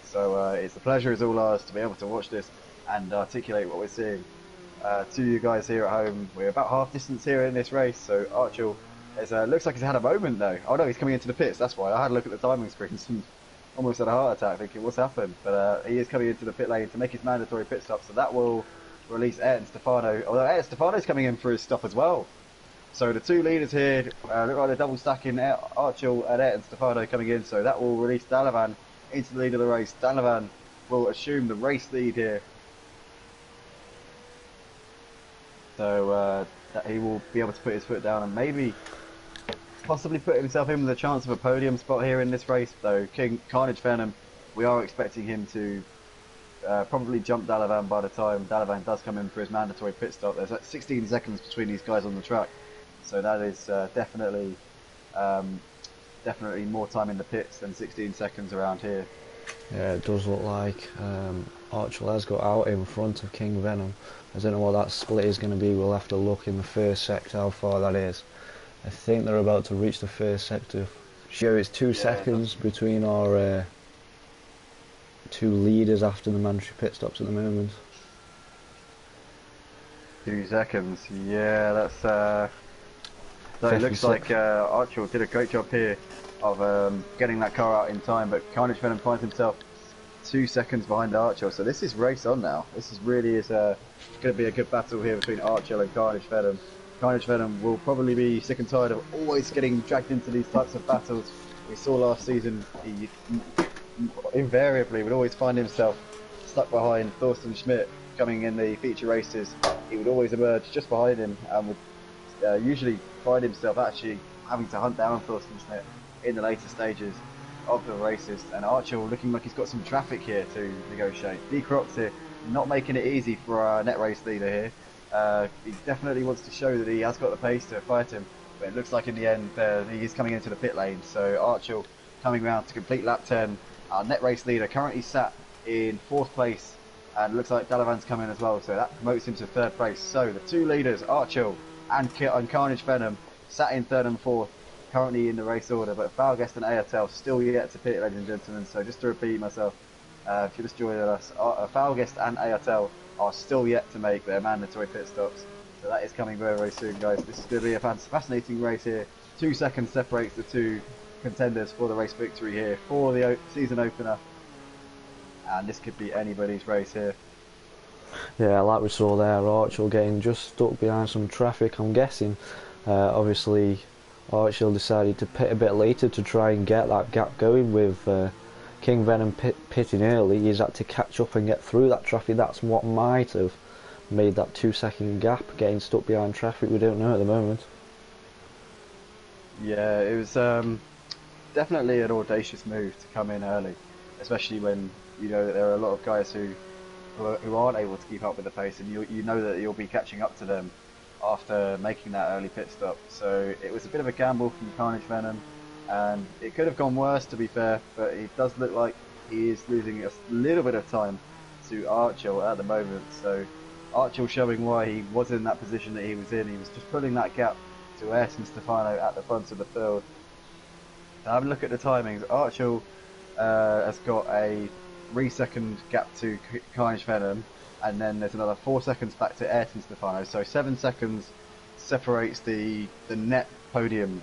So it's a pleasure is all ours to be able to watch this and articulate what we're seeing to you guys here at home. We're about half distance here in this race, so Archer looks like he's had a moment though. Oh no, he's coming into the pits, that's why. I had a look at the timing screens and almost had a heart attack thinking what's happened, but he is coming into the pit lane to make his mandatory pit stop, so that will release Ayrton Stefano, although Ayrton Stefano's coming in for his stop as well. So the 2 leaders here look like they're double stacking, Archer and Ayrton Stefano coming in, so that will release Dalavan into the lead of the race. Dalavan will assume the race lead here. So that he will be able to put his foot down and maybe possibly put himself in with a chance of a podium spot here in this race, though Carnage Venom, we are expecting him to probably jump Dalavan by the time Dalavan does come in for his mandatory pit stop. There's like 16 seconds between these guys on the track, so that is definitely more time in the pits than 16 seconds around here. Yeah, it does look like Archer has got out in front of King Venom. I don't know what that split is going to be. We'll have to look in the first sector how far that is. I think they're about to reach the first sector. Sure, it's 2 seconds between our 2 leaders after the mandatory pit stops at the moment. 2 seconds, yeah, that's so it looks like Archer did a great job here of getting that car out in time, but Carnage Venom finds himself 2 seconds behind Archer. So this is race on now. This is really is going to be a good battle here between Archer and Carnage Venom. Carnage Venom will probably be sick and tired of always getting dragged into these types of battles. We saw last season he invariably would always find himself stuck behind Thorsten Schmidt coming in the feature races. He would always emerge just behind him and would usually find himself actually having to hunt down Thorsten Schmidt in the later stages of the races. And Archer looking like he's got some traffic here to negotiate. D Crocs here not making it easy for our net race leader here. He definitely wants to show that he has got the pace to fight him, but it looks like in the end he is coming into the pit lane. So Archer coming round to complete lap 10. Our net race leader currently sat in 4th place, and looks like Dalavan's coming as well, so that promotes him to 3rd place. So the two leaders, Archer and Carnage Venom, sat in 3rd and 4th, currently in the race order, but Falguest and Ayatel still yet to pit, ladies and gentlemen. So just to repeat myself, if you're just joining us, Falguest and Ayatel are still yet to make their mandatory pit stops. So that is coming very, very soon, guys. This is going to be a fascinating race here. 2 seconds separates the two contenders for the race victory here for the season opener. And this could be anybody's race here. Yeah, like we saw there, Archer getting just stuck behind some traffic, I'm guessing. Obviously, Archer decided to pit a bit later to try and get that gap going with King Venom pitting early. He's had to catch up and get through that traffic. That's what might have made that 2-second gap, getting stuck behind traffic. We don't know at the moment. Yeah, it was definitely an audacious move to come in early, especially when you know that there are a lot of guys who aren't able to keep up with the pace, and you know that you'll be catching up to them after making that early pit stop. So it was a bit of a gamble from Carnage Venom, and it could have gone worse, to be fair, but it does look like he is losing a little bit of time to Archer at the moment. So Archer showing why he was in that position that he was in. He was just pulling that gap to Ayrton Stefano at the front of the field. Now have a look at the timings. Archer has got a 3-second gap to Carnage Venom, and then there's another 4 seconds back to Ayrton Stefano. So 7 seconds separates the net podium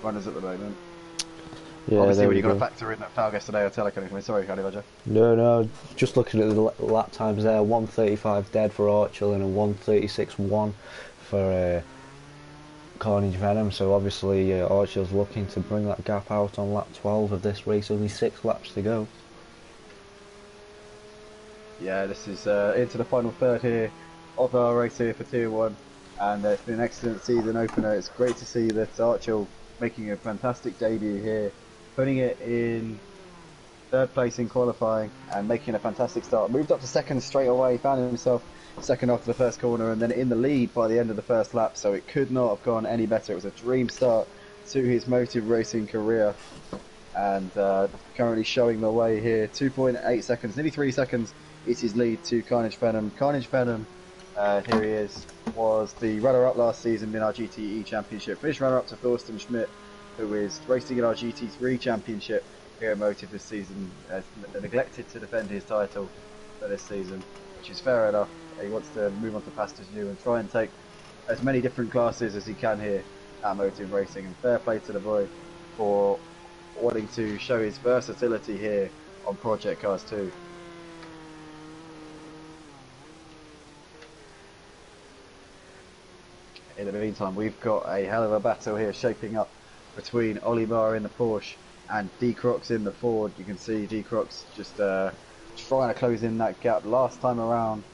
runners at the moment. Yeah, obviously when you've got to factor in that Falguest today, sorry, Cardi Roger. No, just looking at the lap times there, 1:35 dead for Archer and a 1:36.1 for Carnage Venom. So obviously Archer's looking to bring that gap out on lap 12 of this race. Only 6 laps to go. Yeah, this is into the final third here of our race here for Tier 1, and it's been an excellent season opener. It's great to see that Archer making a fantastic debut here, putting it in 3rd place in qualifying and making a fantastic start. Moved up to 2nd straight away, found himself 2nd after the first corner, and then in the lead by the end of the first lap, so it could not have gone any better. It was a dream start to his motive racing career, and currently showing the way here. 2.8 seconds, nearly 3 seconds is his lead to Carnage Venom. Carnage Venom, here he is, was the runner-up last season in our GTE Championship. Finished runner-up to Thorsten Schmidt, who is racing in our GT3 Championship here at Motive this season. Neglected to defend his title for this season, which is fair enough. He wants to move on to Pastors New and try and take as many different classes as he can here at Motive Racing, and fair play to the boy for wanting to show his versatility here on Project Cars 2. In the meantime, we've got a hell of a battle here shaping up between Olimar in the Porsche and D Crocs in the Ford. You can see D Crocs just trying to close in that gap. Last time around,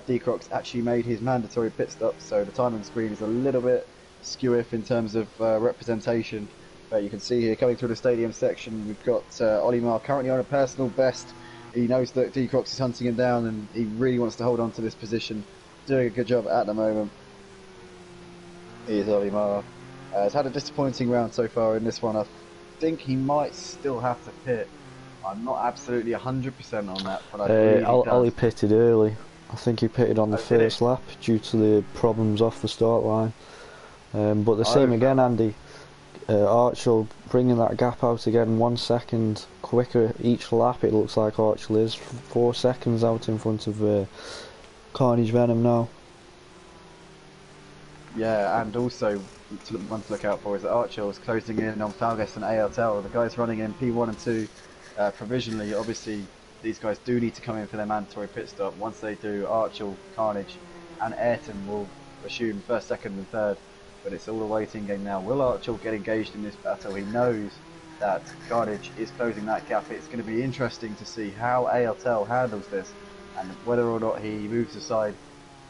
D Crocs actually made his mandatory pit stop, so the timing screen is a little bit skew-if in terms of representation. But you can see here coming through the stadium section, we've got Olimar currently on a personal best. He knows that D Crocs is hunting him down, and he really wants to hold on to this position. Doing a good job at the moment. Here's Olimar. He's had a disappointing round so far in this one. I think he might still have to pit. I'm not absolutely 100% on that, but I believe he does. Ollie pitted early. I think he pitted on the first lap due to the problems off the start line. But the same again, Andy. Archer bringing that gap out again, 1 second quicker each lap. It looks like Archer is 4 seconds out in front of Carnage Venom now. Yeah, and also one to look out for is that Archer is closing in on Falguest and ALTL. The guys running in P1 and 2 provisionally. Obviously, these guys do need to come in for their mandatory pit stop. Once they do, Archel, Carnage and Ayrton will assume first, second and third, but it's all a waiting game now. Will Archel get engaged in this battle? He knows that Carnage is closing that gap. It's going to be interesting to see how Ayrton handles this, and whether or not he moves aside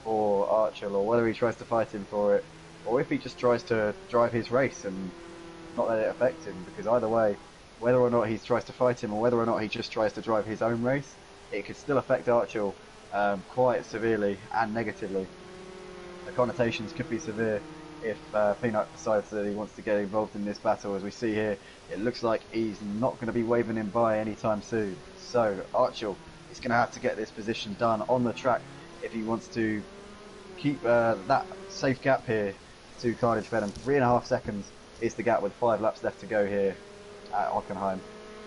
for Archel, or whether he tries to fight him for it, or if he just tries to drive his race and not let it affect him, because either way, whether or not he tries to fight him or whether or not he just tries to drive his own race, it could still affect Archel quite severely and negatively. The connotations could be severe if Peanut decides that he wants to get involved in this battle. As we see here, it looks like he's not going to be waving him by anytime soon. So Archel is going to have to get this position done on the track if he wants to keep that safe gap here to Carnage Venom. 3.5 seconds is the gap with 5 laps left to go here at Hockenheim.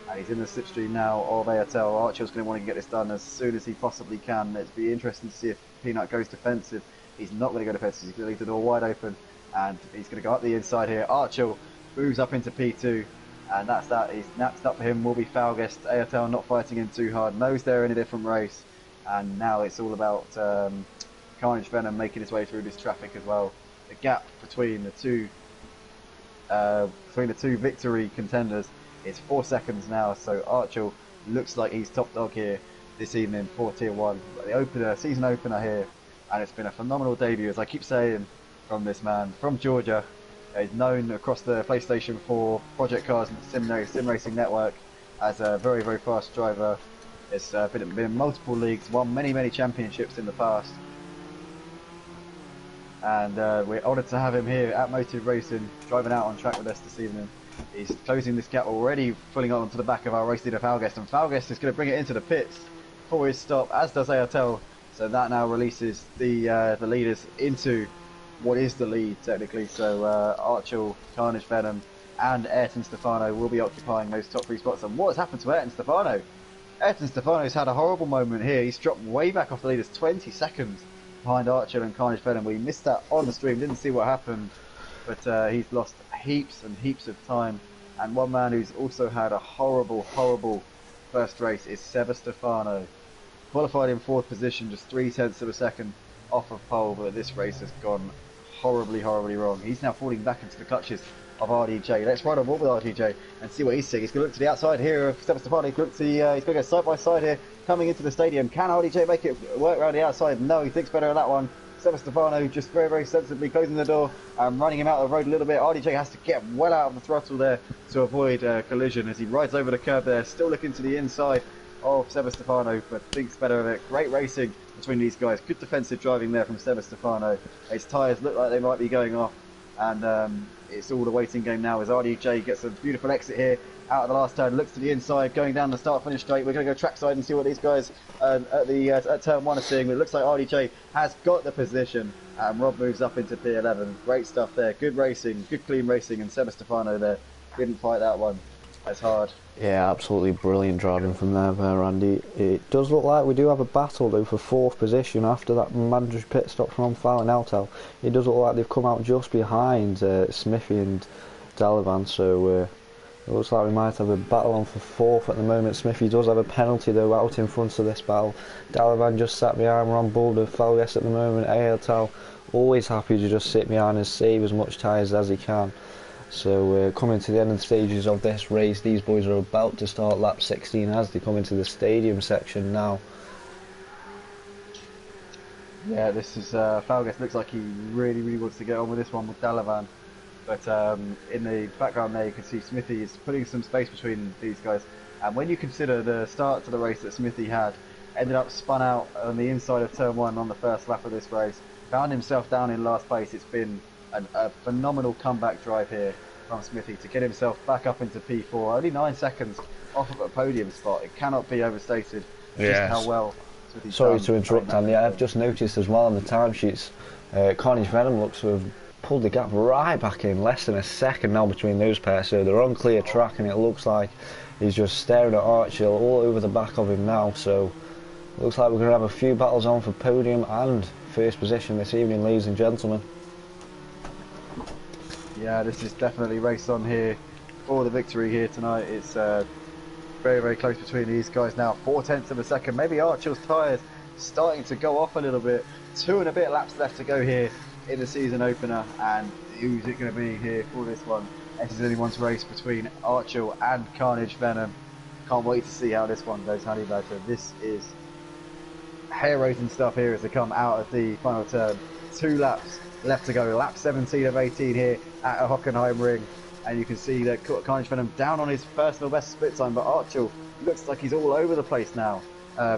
And he's in the slipstream now of Ayrton. Archer's going to want to get this done as soon as he possibly can. It'll be interesting to see if Peanut goes defensive. He's not going to go defensive. He's going to leave the door wide open, and he's going to go up the inside here. Archer moves up into P2, and that's that. He's next up for him will be Falguest. Ayrton not fighting him too hard. Knows they're in a different race, and now it's all about Carnage Venom making his way through this traffic as well. The gap between the two victory contenders is 4 seconds now, so Archel looks like he's top dog here this evening for Tier 1. The season opener here, and it's been a phenomenal debut, as I keep saying, from this man from Georgia. He's known across the PlayStation 4, Project Cars and Sim Racing Network as a very, very fast driver. It's been in multiple leagues, won many championships in the past. And we're honoured to have him here at Motive Racing, driving out on track with us this evening. He's closing this gap already, pulling on to the back of our race leader Falguest, and Falguest is going to bring it into the pits for his stop, as does Ayrton. So that now releases the leaders into what is the lead technically. So Archel, Carnage Venom and Ayrton Stefano will be occupying those top 3 spots. And what has happened to Ayrton Stefano? Ayrton Stefano's had a horrible moment here. He's dropped way back off the leaders, 20 seconds behind Archer and Carnage Venom. We missed that on the stream, didn't see what happened, but he's lost heaps and heaps of time. And one man who's also had a horrible first race is Seba Stefano. Qualified in 4th position, just 0.3 of a second off of pole, but this race has gone horribly wrong. He's now falling back into the clutches of RDJ. Let's ride on board with RDJ and see what he's seeing. He's going to look to the outside here of Seba Stefano. He's going to go side by side here, coming into the stadium. Can RDJ make it work around the outside? No, he thinks better of that one. Seba Stefano just very sensibly closing the door and running him out of the road a little bit. RDJ has to get well out of the throttle there to avoid collision as he rides over the curb there, still looking to the inside of Seba Stefano, but thinks better of it. Great racing between these guys. Good defensive driving there from Seba Stefano. His tyres look like they might be going off, and it's all the waiting game now as RDJ gets a beautiful exit here out of the last turn, looks to the inside, going down the start-finish straight. We're going to go trackside and see what these guys at turn 1 are seeing. But it looks like RDJ has got the position, and Rob moves up into P11. Great stuff there. Good racing, good clean racing, and Seba Stefano there didn't fight that one as hard. Yeah, absolutely brilliant driving from there, Randy. It does look like we do have a battle though for 4th position after that mandatory pit stop from Fallon Altel. It does look like they've come out just behind Smithy and Dalavan, so it looks like we might have a battle on for 4th at the moment. Smithy does have a penalty though out in front of this battle. Dalavan just sat behind, we're on board with Falguest at the moment. Ayrton always happy to just sit behind and save as much tyres as he can. So coming to the end of the stages of this race, these boys are about to start lap 16 as they come into the stadium section now. Yeah, this is Falguest looks like he really wants to get on with this one with Dalavan, but in the background there you can see Smithy is putting some space between these guys, and when you consider the start to the race that Smithy had, ended up spun out on the inside of turn 1 on the first lap of this race, found himself down in last place. It's been a phenomenal comeback drive here from Smithy to get himself back up into P4, only 9 seconds off of a podium spot. It cannot be overstated just how well Smithy's Sorry done to interrupt, Andy. I've just noticed as well on the timesheets, Carnage Venom looks to have pulled the gap right back in, less than a second now between those pairs, so they're on clear track, and it looks like he's just staring at Archil all over the back of him now. So it looks like we're going to have a few battles on for podium and 1st position this evening, ladies and gentlemen. Yeah, this is definitely race on here for the victory here tonight. It's very very, very close between these guys now. 0.4 of a second. Maybe Archill's tyres starting to go off a little bit. 2 and a bit laps left to go here in the season opener. And who's it going to be here for this one? This is anyone's race between Archill and Carnage Venom. Can't wait to see how this one goes, Honey Badger. This is hair-raising stuff here as they come out of the final turn. 2 laps left to go. Lap 17 of 18 here at a Hockenheim ring. And you can see that Carnage Venom down on his personal best split time, but Archil looks like he's all over the place now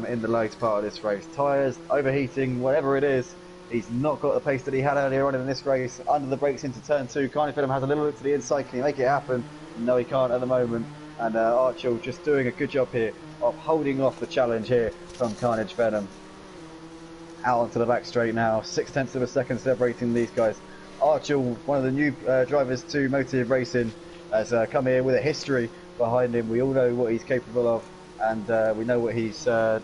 in the later part of this race. Tyres, overheating, whatever it is, he's not got the pace that he had earlier on in this race. Under the brakes into turn 2, Carnage Venom has a little look to the inside. Can he make it happen? No, he can't at the moment. And Archil just doing a good job here of holding off the challenge here from Carnage Venom. Out onto the back straight now, 0.6 of a second separating these guys. Archil, one of the new drivers to Motive Racing, has come here with a history behind him. We all know what he's capable of, and we know what he's done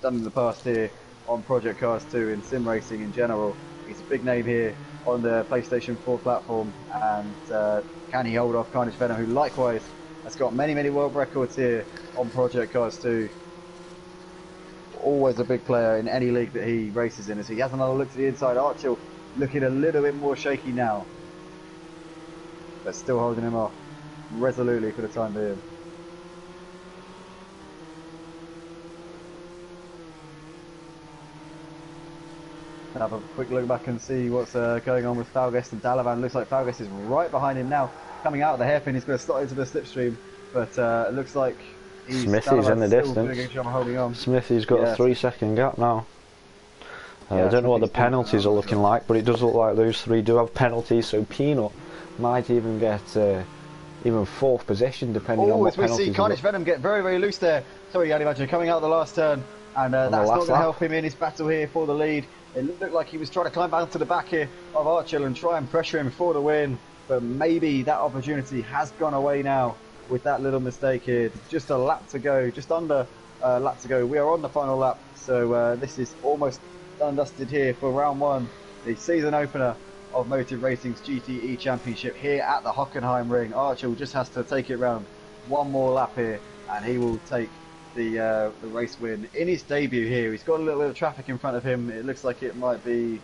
in the past here on Project Cars 2 and sim racing in general. He's a big name here on the PlayStation 4 platform, and can he hold off Carnage Venom, who likewise has got many, many world records here on Project Cars 2. Always a big player in any league that he races in. As he has another look to the inside, Archil looking a little bit more shaky now, but still holding him off resolutely for the time being. Have a quick look back and see what's going on with Falguest and Dalavan. Looks like Falguest is right behind him now, coming out of the hairpin. He's going to slot into the slipstream, but it looks like Smithy's in the distance. Smithy's got a 3-second gap now. I don't know what the penalties are looking like, but it does look like those 3 do have penalties, so Peanut might even get even 4th position depending on what penalties. We see Carnage Venom get very, very loose there. Sorry, Honey Badger, coming out of the last turn, and that's not going to help him in his battle here for the lead. It looked like he was trying to climb out to the back here of Archil and try and pressure him for the win, but maybe that opportunity has gone away now with that little mistake here. Just a lap to go, just under a lap to go. We are on the final lap, so this is almost done dusted here for round 1, the season opener of Motive Racing's GTE Championship here at the Hockenheim ring. Archil just has to take it round 1 more lap here, and he will take the race win in his debut here. He's got a little bit of traffic in front of him. It looks like it might be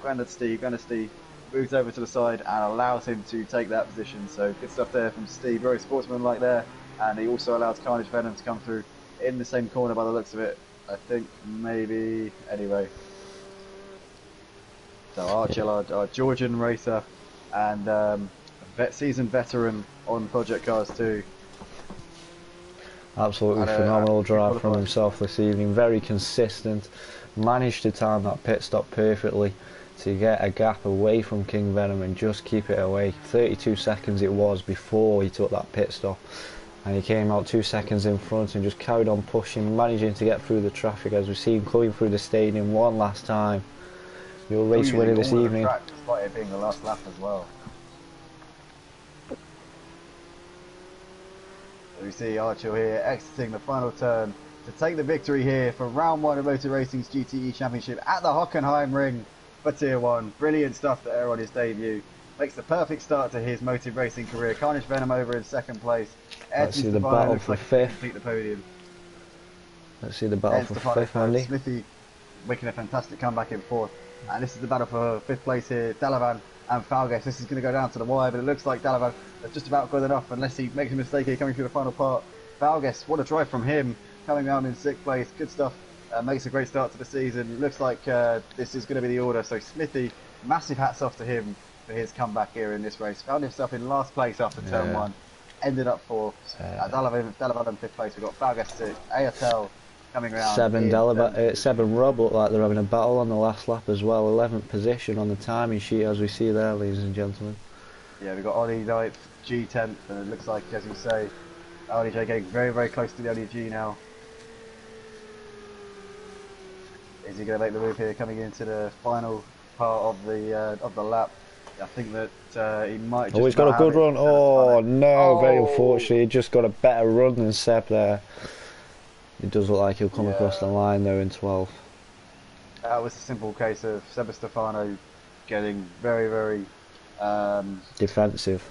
Grandad Steve. Grandad Steve moves over to the side and allows him to take that position. So good stuff there from Steve, very sportsmanlike there, and he also allows Carnage Venom to come through in the same corner by the looks of it. I think maybe, anyway. So Archil, our Georgian racer and seasoned veteran on Project Cars 2. Absolutely phenomenal drive from himself this evening, very consistent, managed to time that pit stop perfectly to get a gap away from King Venom and just keep it away. 32 seconds it was before he took that pit stop, and he came out 2 seconds in front and just carried on pushing, managing to get through the traffic as we see him coming through the stadium one last time. Your race winner this evening. Despite it being the last lap as well. We see Archil here exiting the final turn to take the victory here for round 1 of Motor Racing's GTE Championship at the Hockenheim ring for Tier 1. Brilliant stuff there on his debut. Makes the perfect start to his Motive Racing career. Carnage Venom over in 2nd place. Let's see the battle for 5th. The podium. Let's see the battle for 5th, Andy. Smithy making a fantastic comeback in 4th. And this is the battle for 5th place here. Dalavan and Falguest. This is going to go down to the wire, but it looks like Dalavan has just about good enough unless he makes a mistake here coming through the final part. Falguest, what a drive from him, coming down in 6th place. Good stuff. Makes a great start to the season. It looks like this is going to be the order. So Smithy, massive hats off to him for his comeback here in this race. Found himself in last place after turn 1. Ended up 4th. Dalavan in 5th place. We've got Falguest to ASL. Coming around. Seb and Rob look like they're having a battle on the last lap as well. 11th position on the timing sheet as we see there, ladies and gentlemen. Yeah, we've got Ollie 9th, G 10th, and it looks like, as you say, Ollie J getting very, very close to the Ollie G now. Is he going to make the move here coming into the final part of the lap? I think that he might just... Oh, he's got a good run. Oh, no, very unfortunately. He just got a better run than Seb there. It does look like he'll come across the line though in 12th. That was a simple case of Sebastefano getting very, very defensive.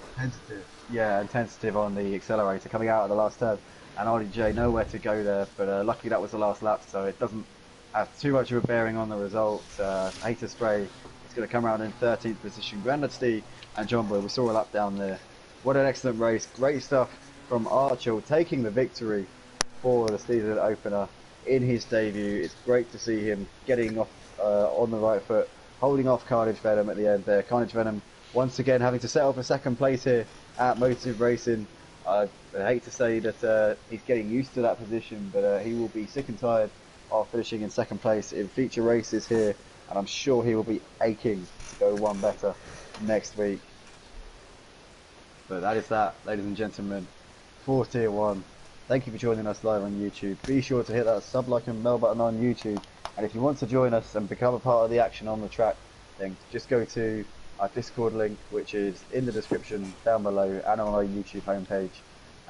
yeah, and tentative on the accelerator coming out of the last turn, and Ollie J nowhere to go there, but luckily that was the last lap, so it doesn't have too much of a bearing on the results. Hater Spray is going to come around in 13th position. Grandad Steve and John Boy, we saw a lap down there. What an excellent race, great stuff from Archel, taking the victory for the season opener in his debut. It's great to see him getting off on the right foot, holding off Carnage Venom at the end there. Carnage Venom once again having to settle for second place here at Motive Racing. I hate to say that he's getting used to that position, but he will be sick and tired of finishing in second place in future races here, and I'm sure he will be aching to go one better next week. But that is that, ladies and gentlemen, for Tier 1. Thank you for joining us live on YouTube. Be sure to hit that sub, like and bell button on YouTube, and if you want to join us and become a part of the action on the track, then just go to our Discord link, which is in the description down below and on our YouTube homepage.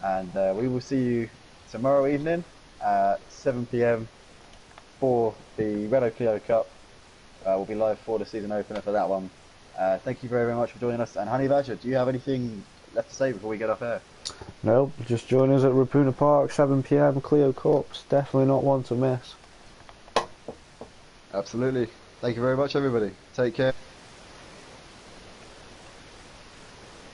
And we will see you tomorrow evening at 7 PM for the Renault Clio Cup. We'll be live for the season opener for that one. Thank you very, very much for joining us. And Honey Badger, do you have anything left to say before we get off air? Nope, just join us at Rapuna Park, 7 PM, Clio Cups. Definitely not one to miss. Absolutely. Thank you very much, everybody. Take care.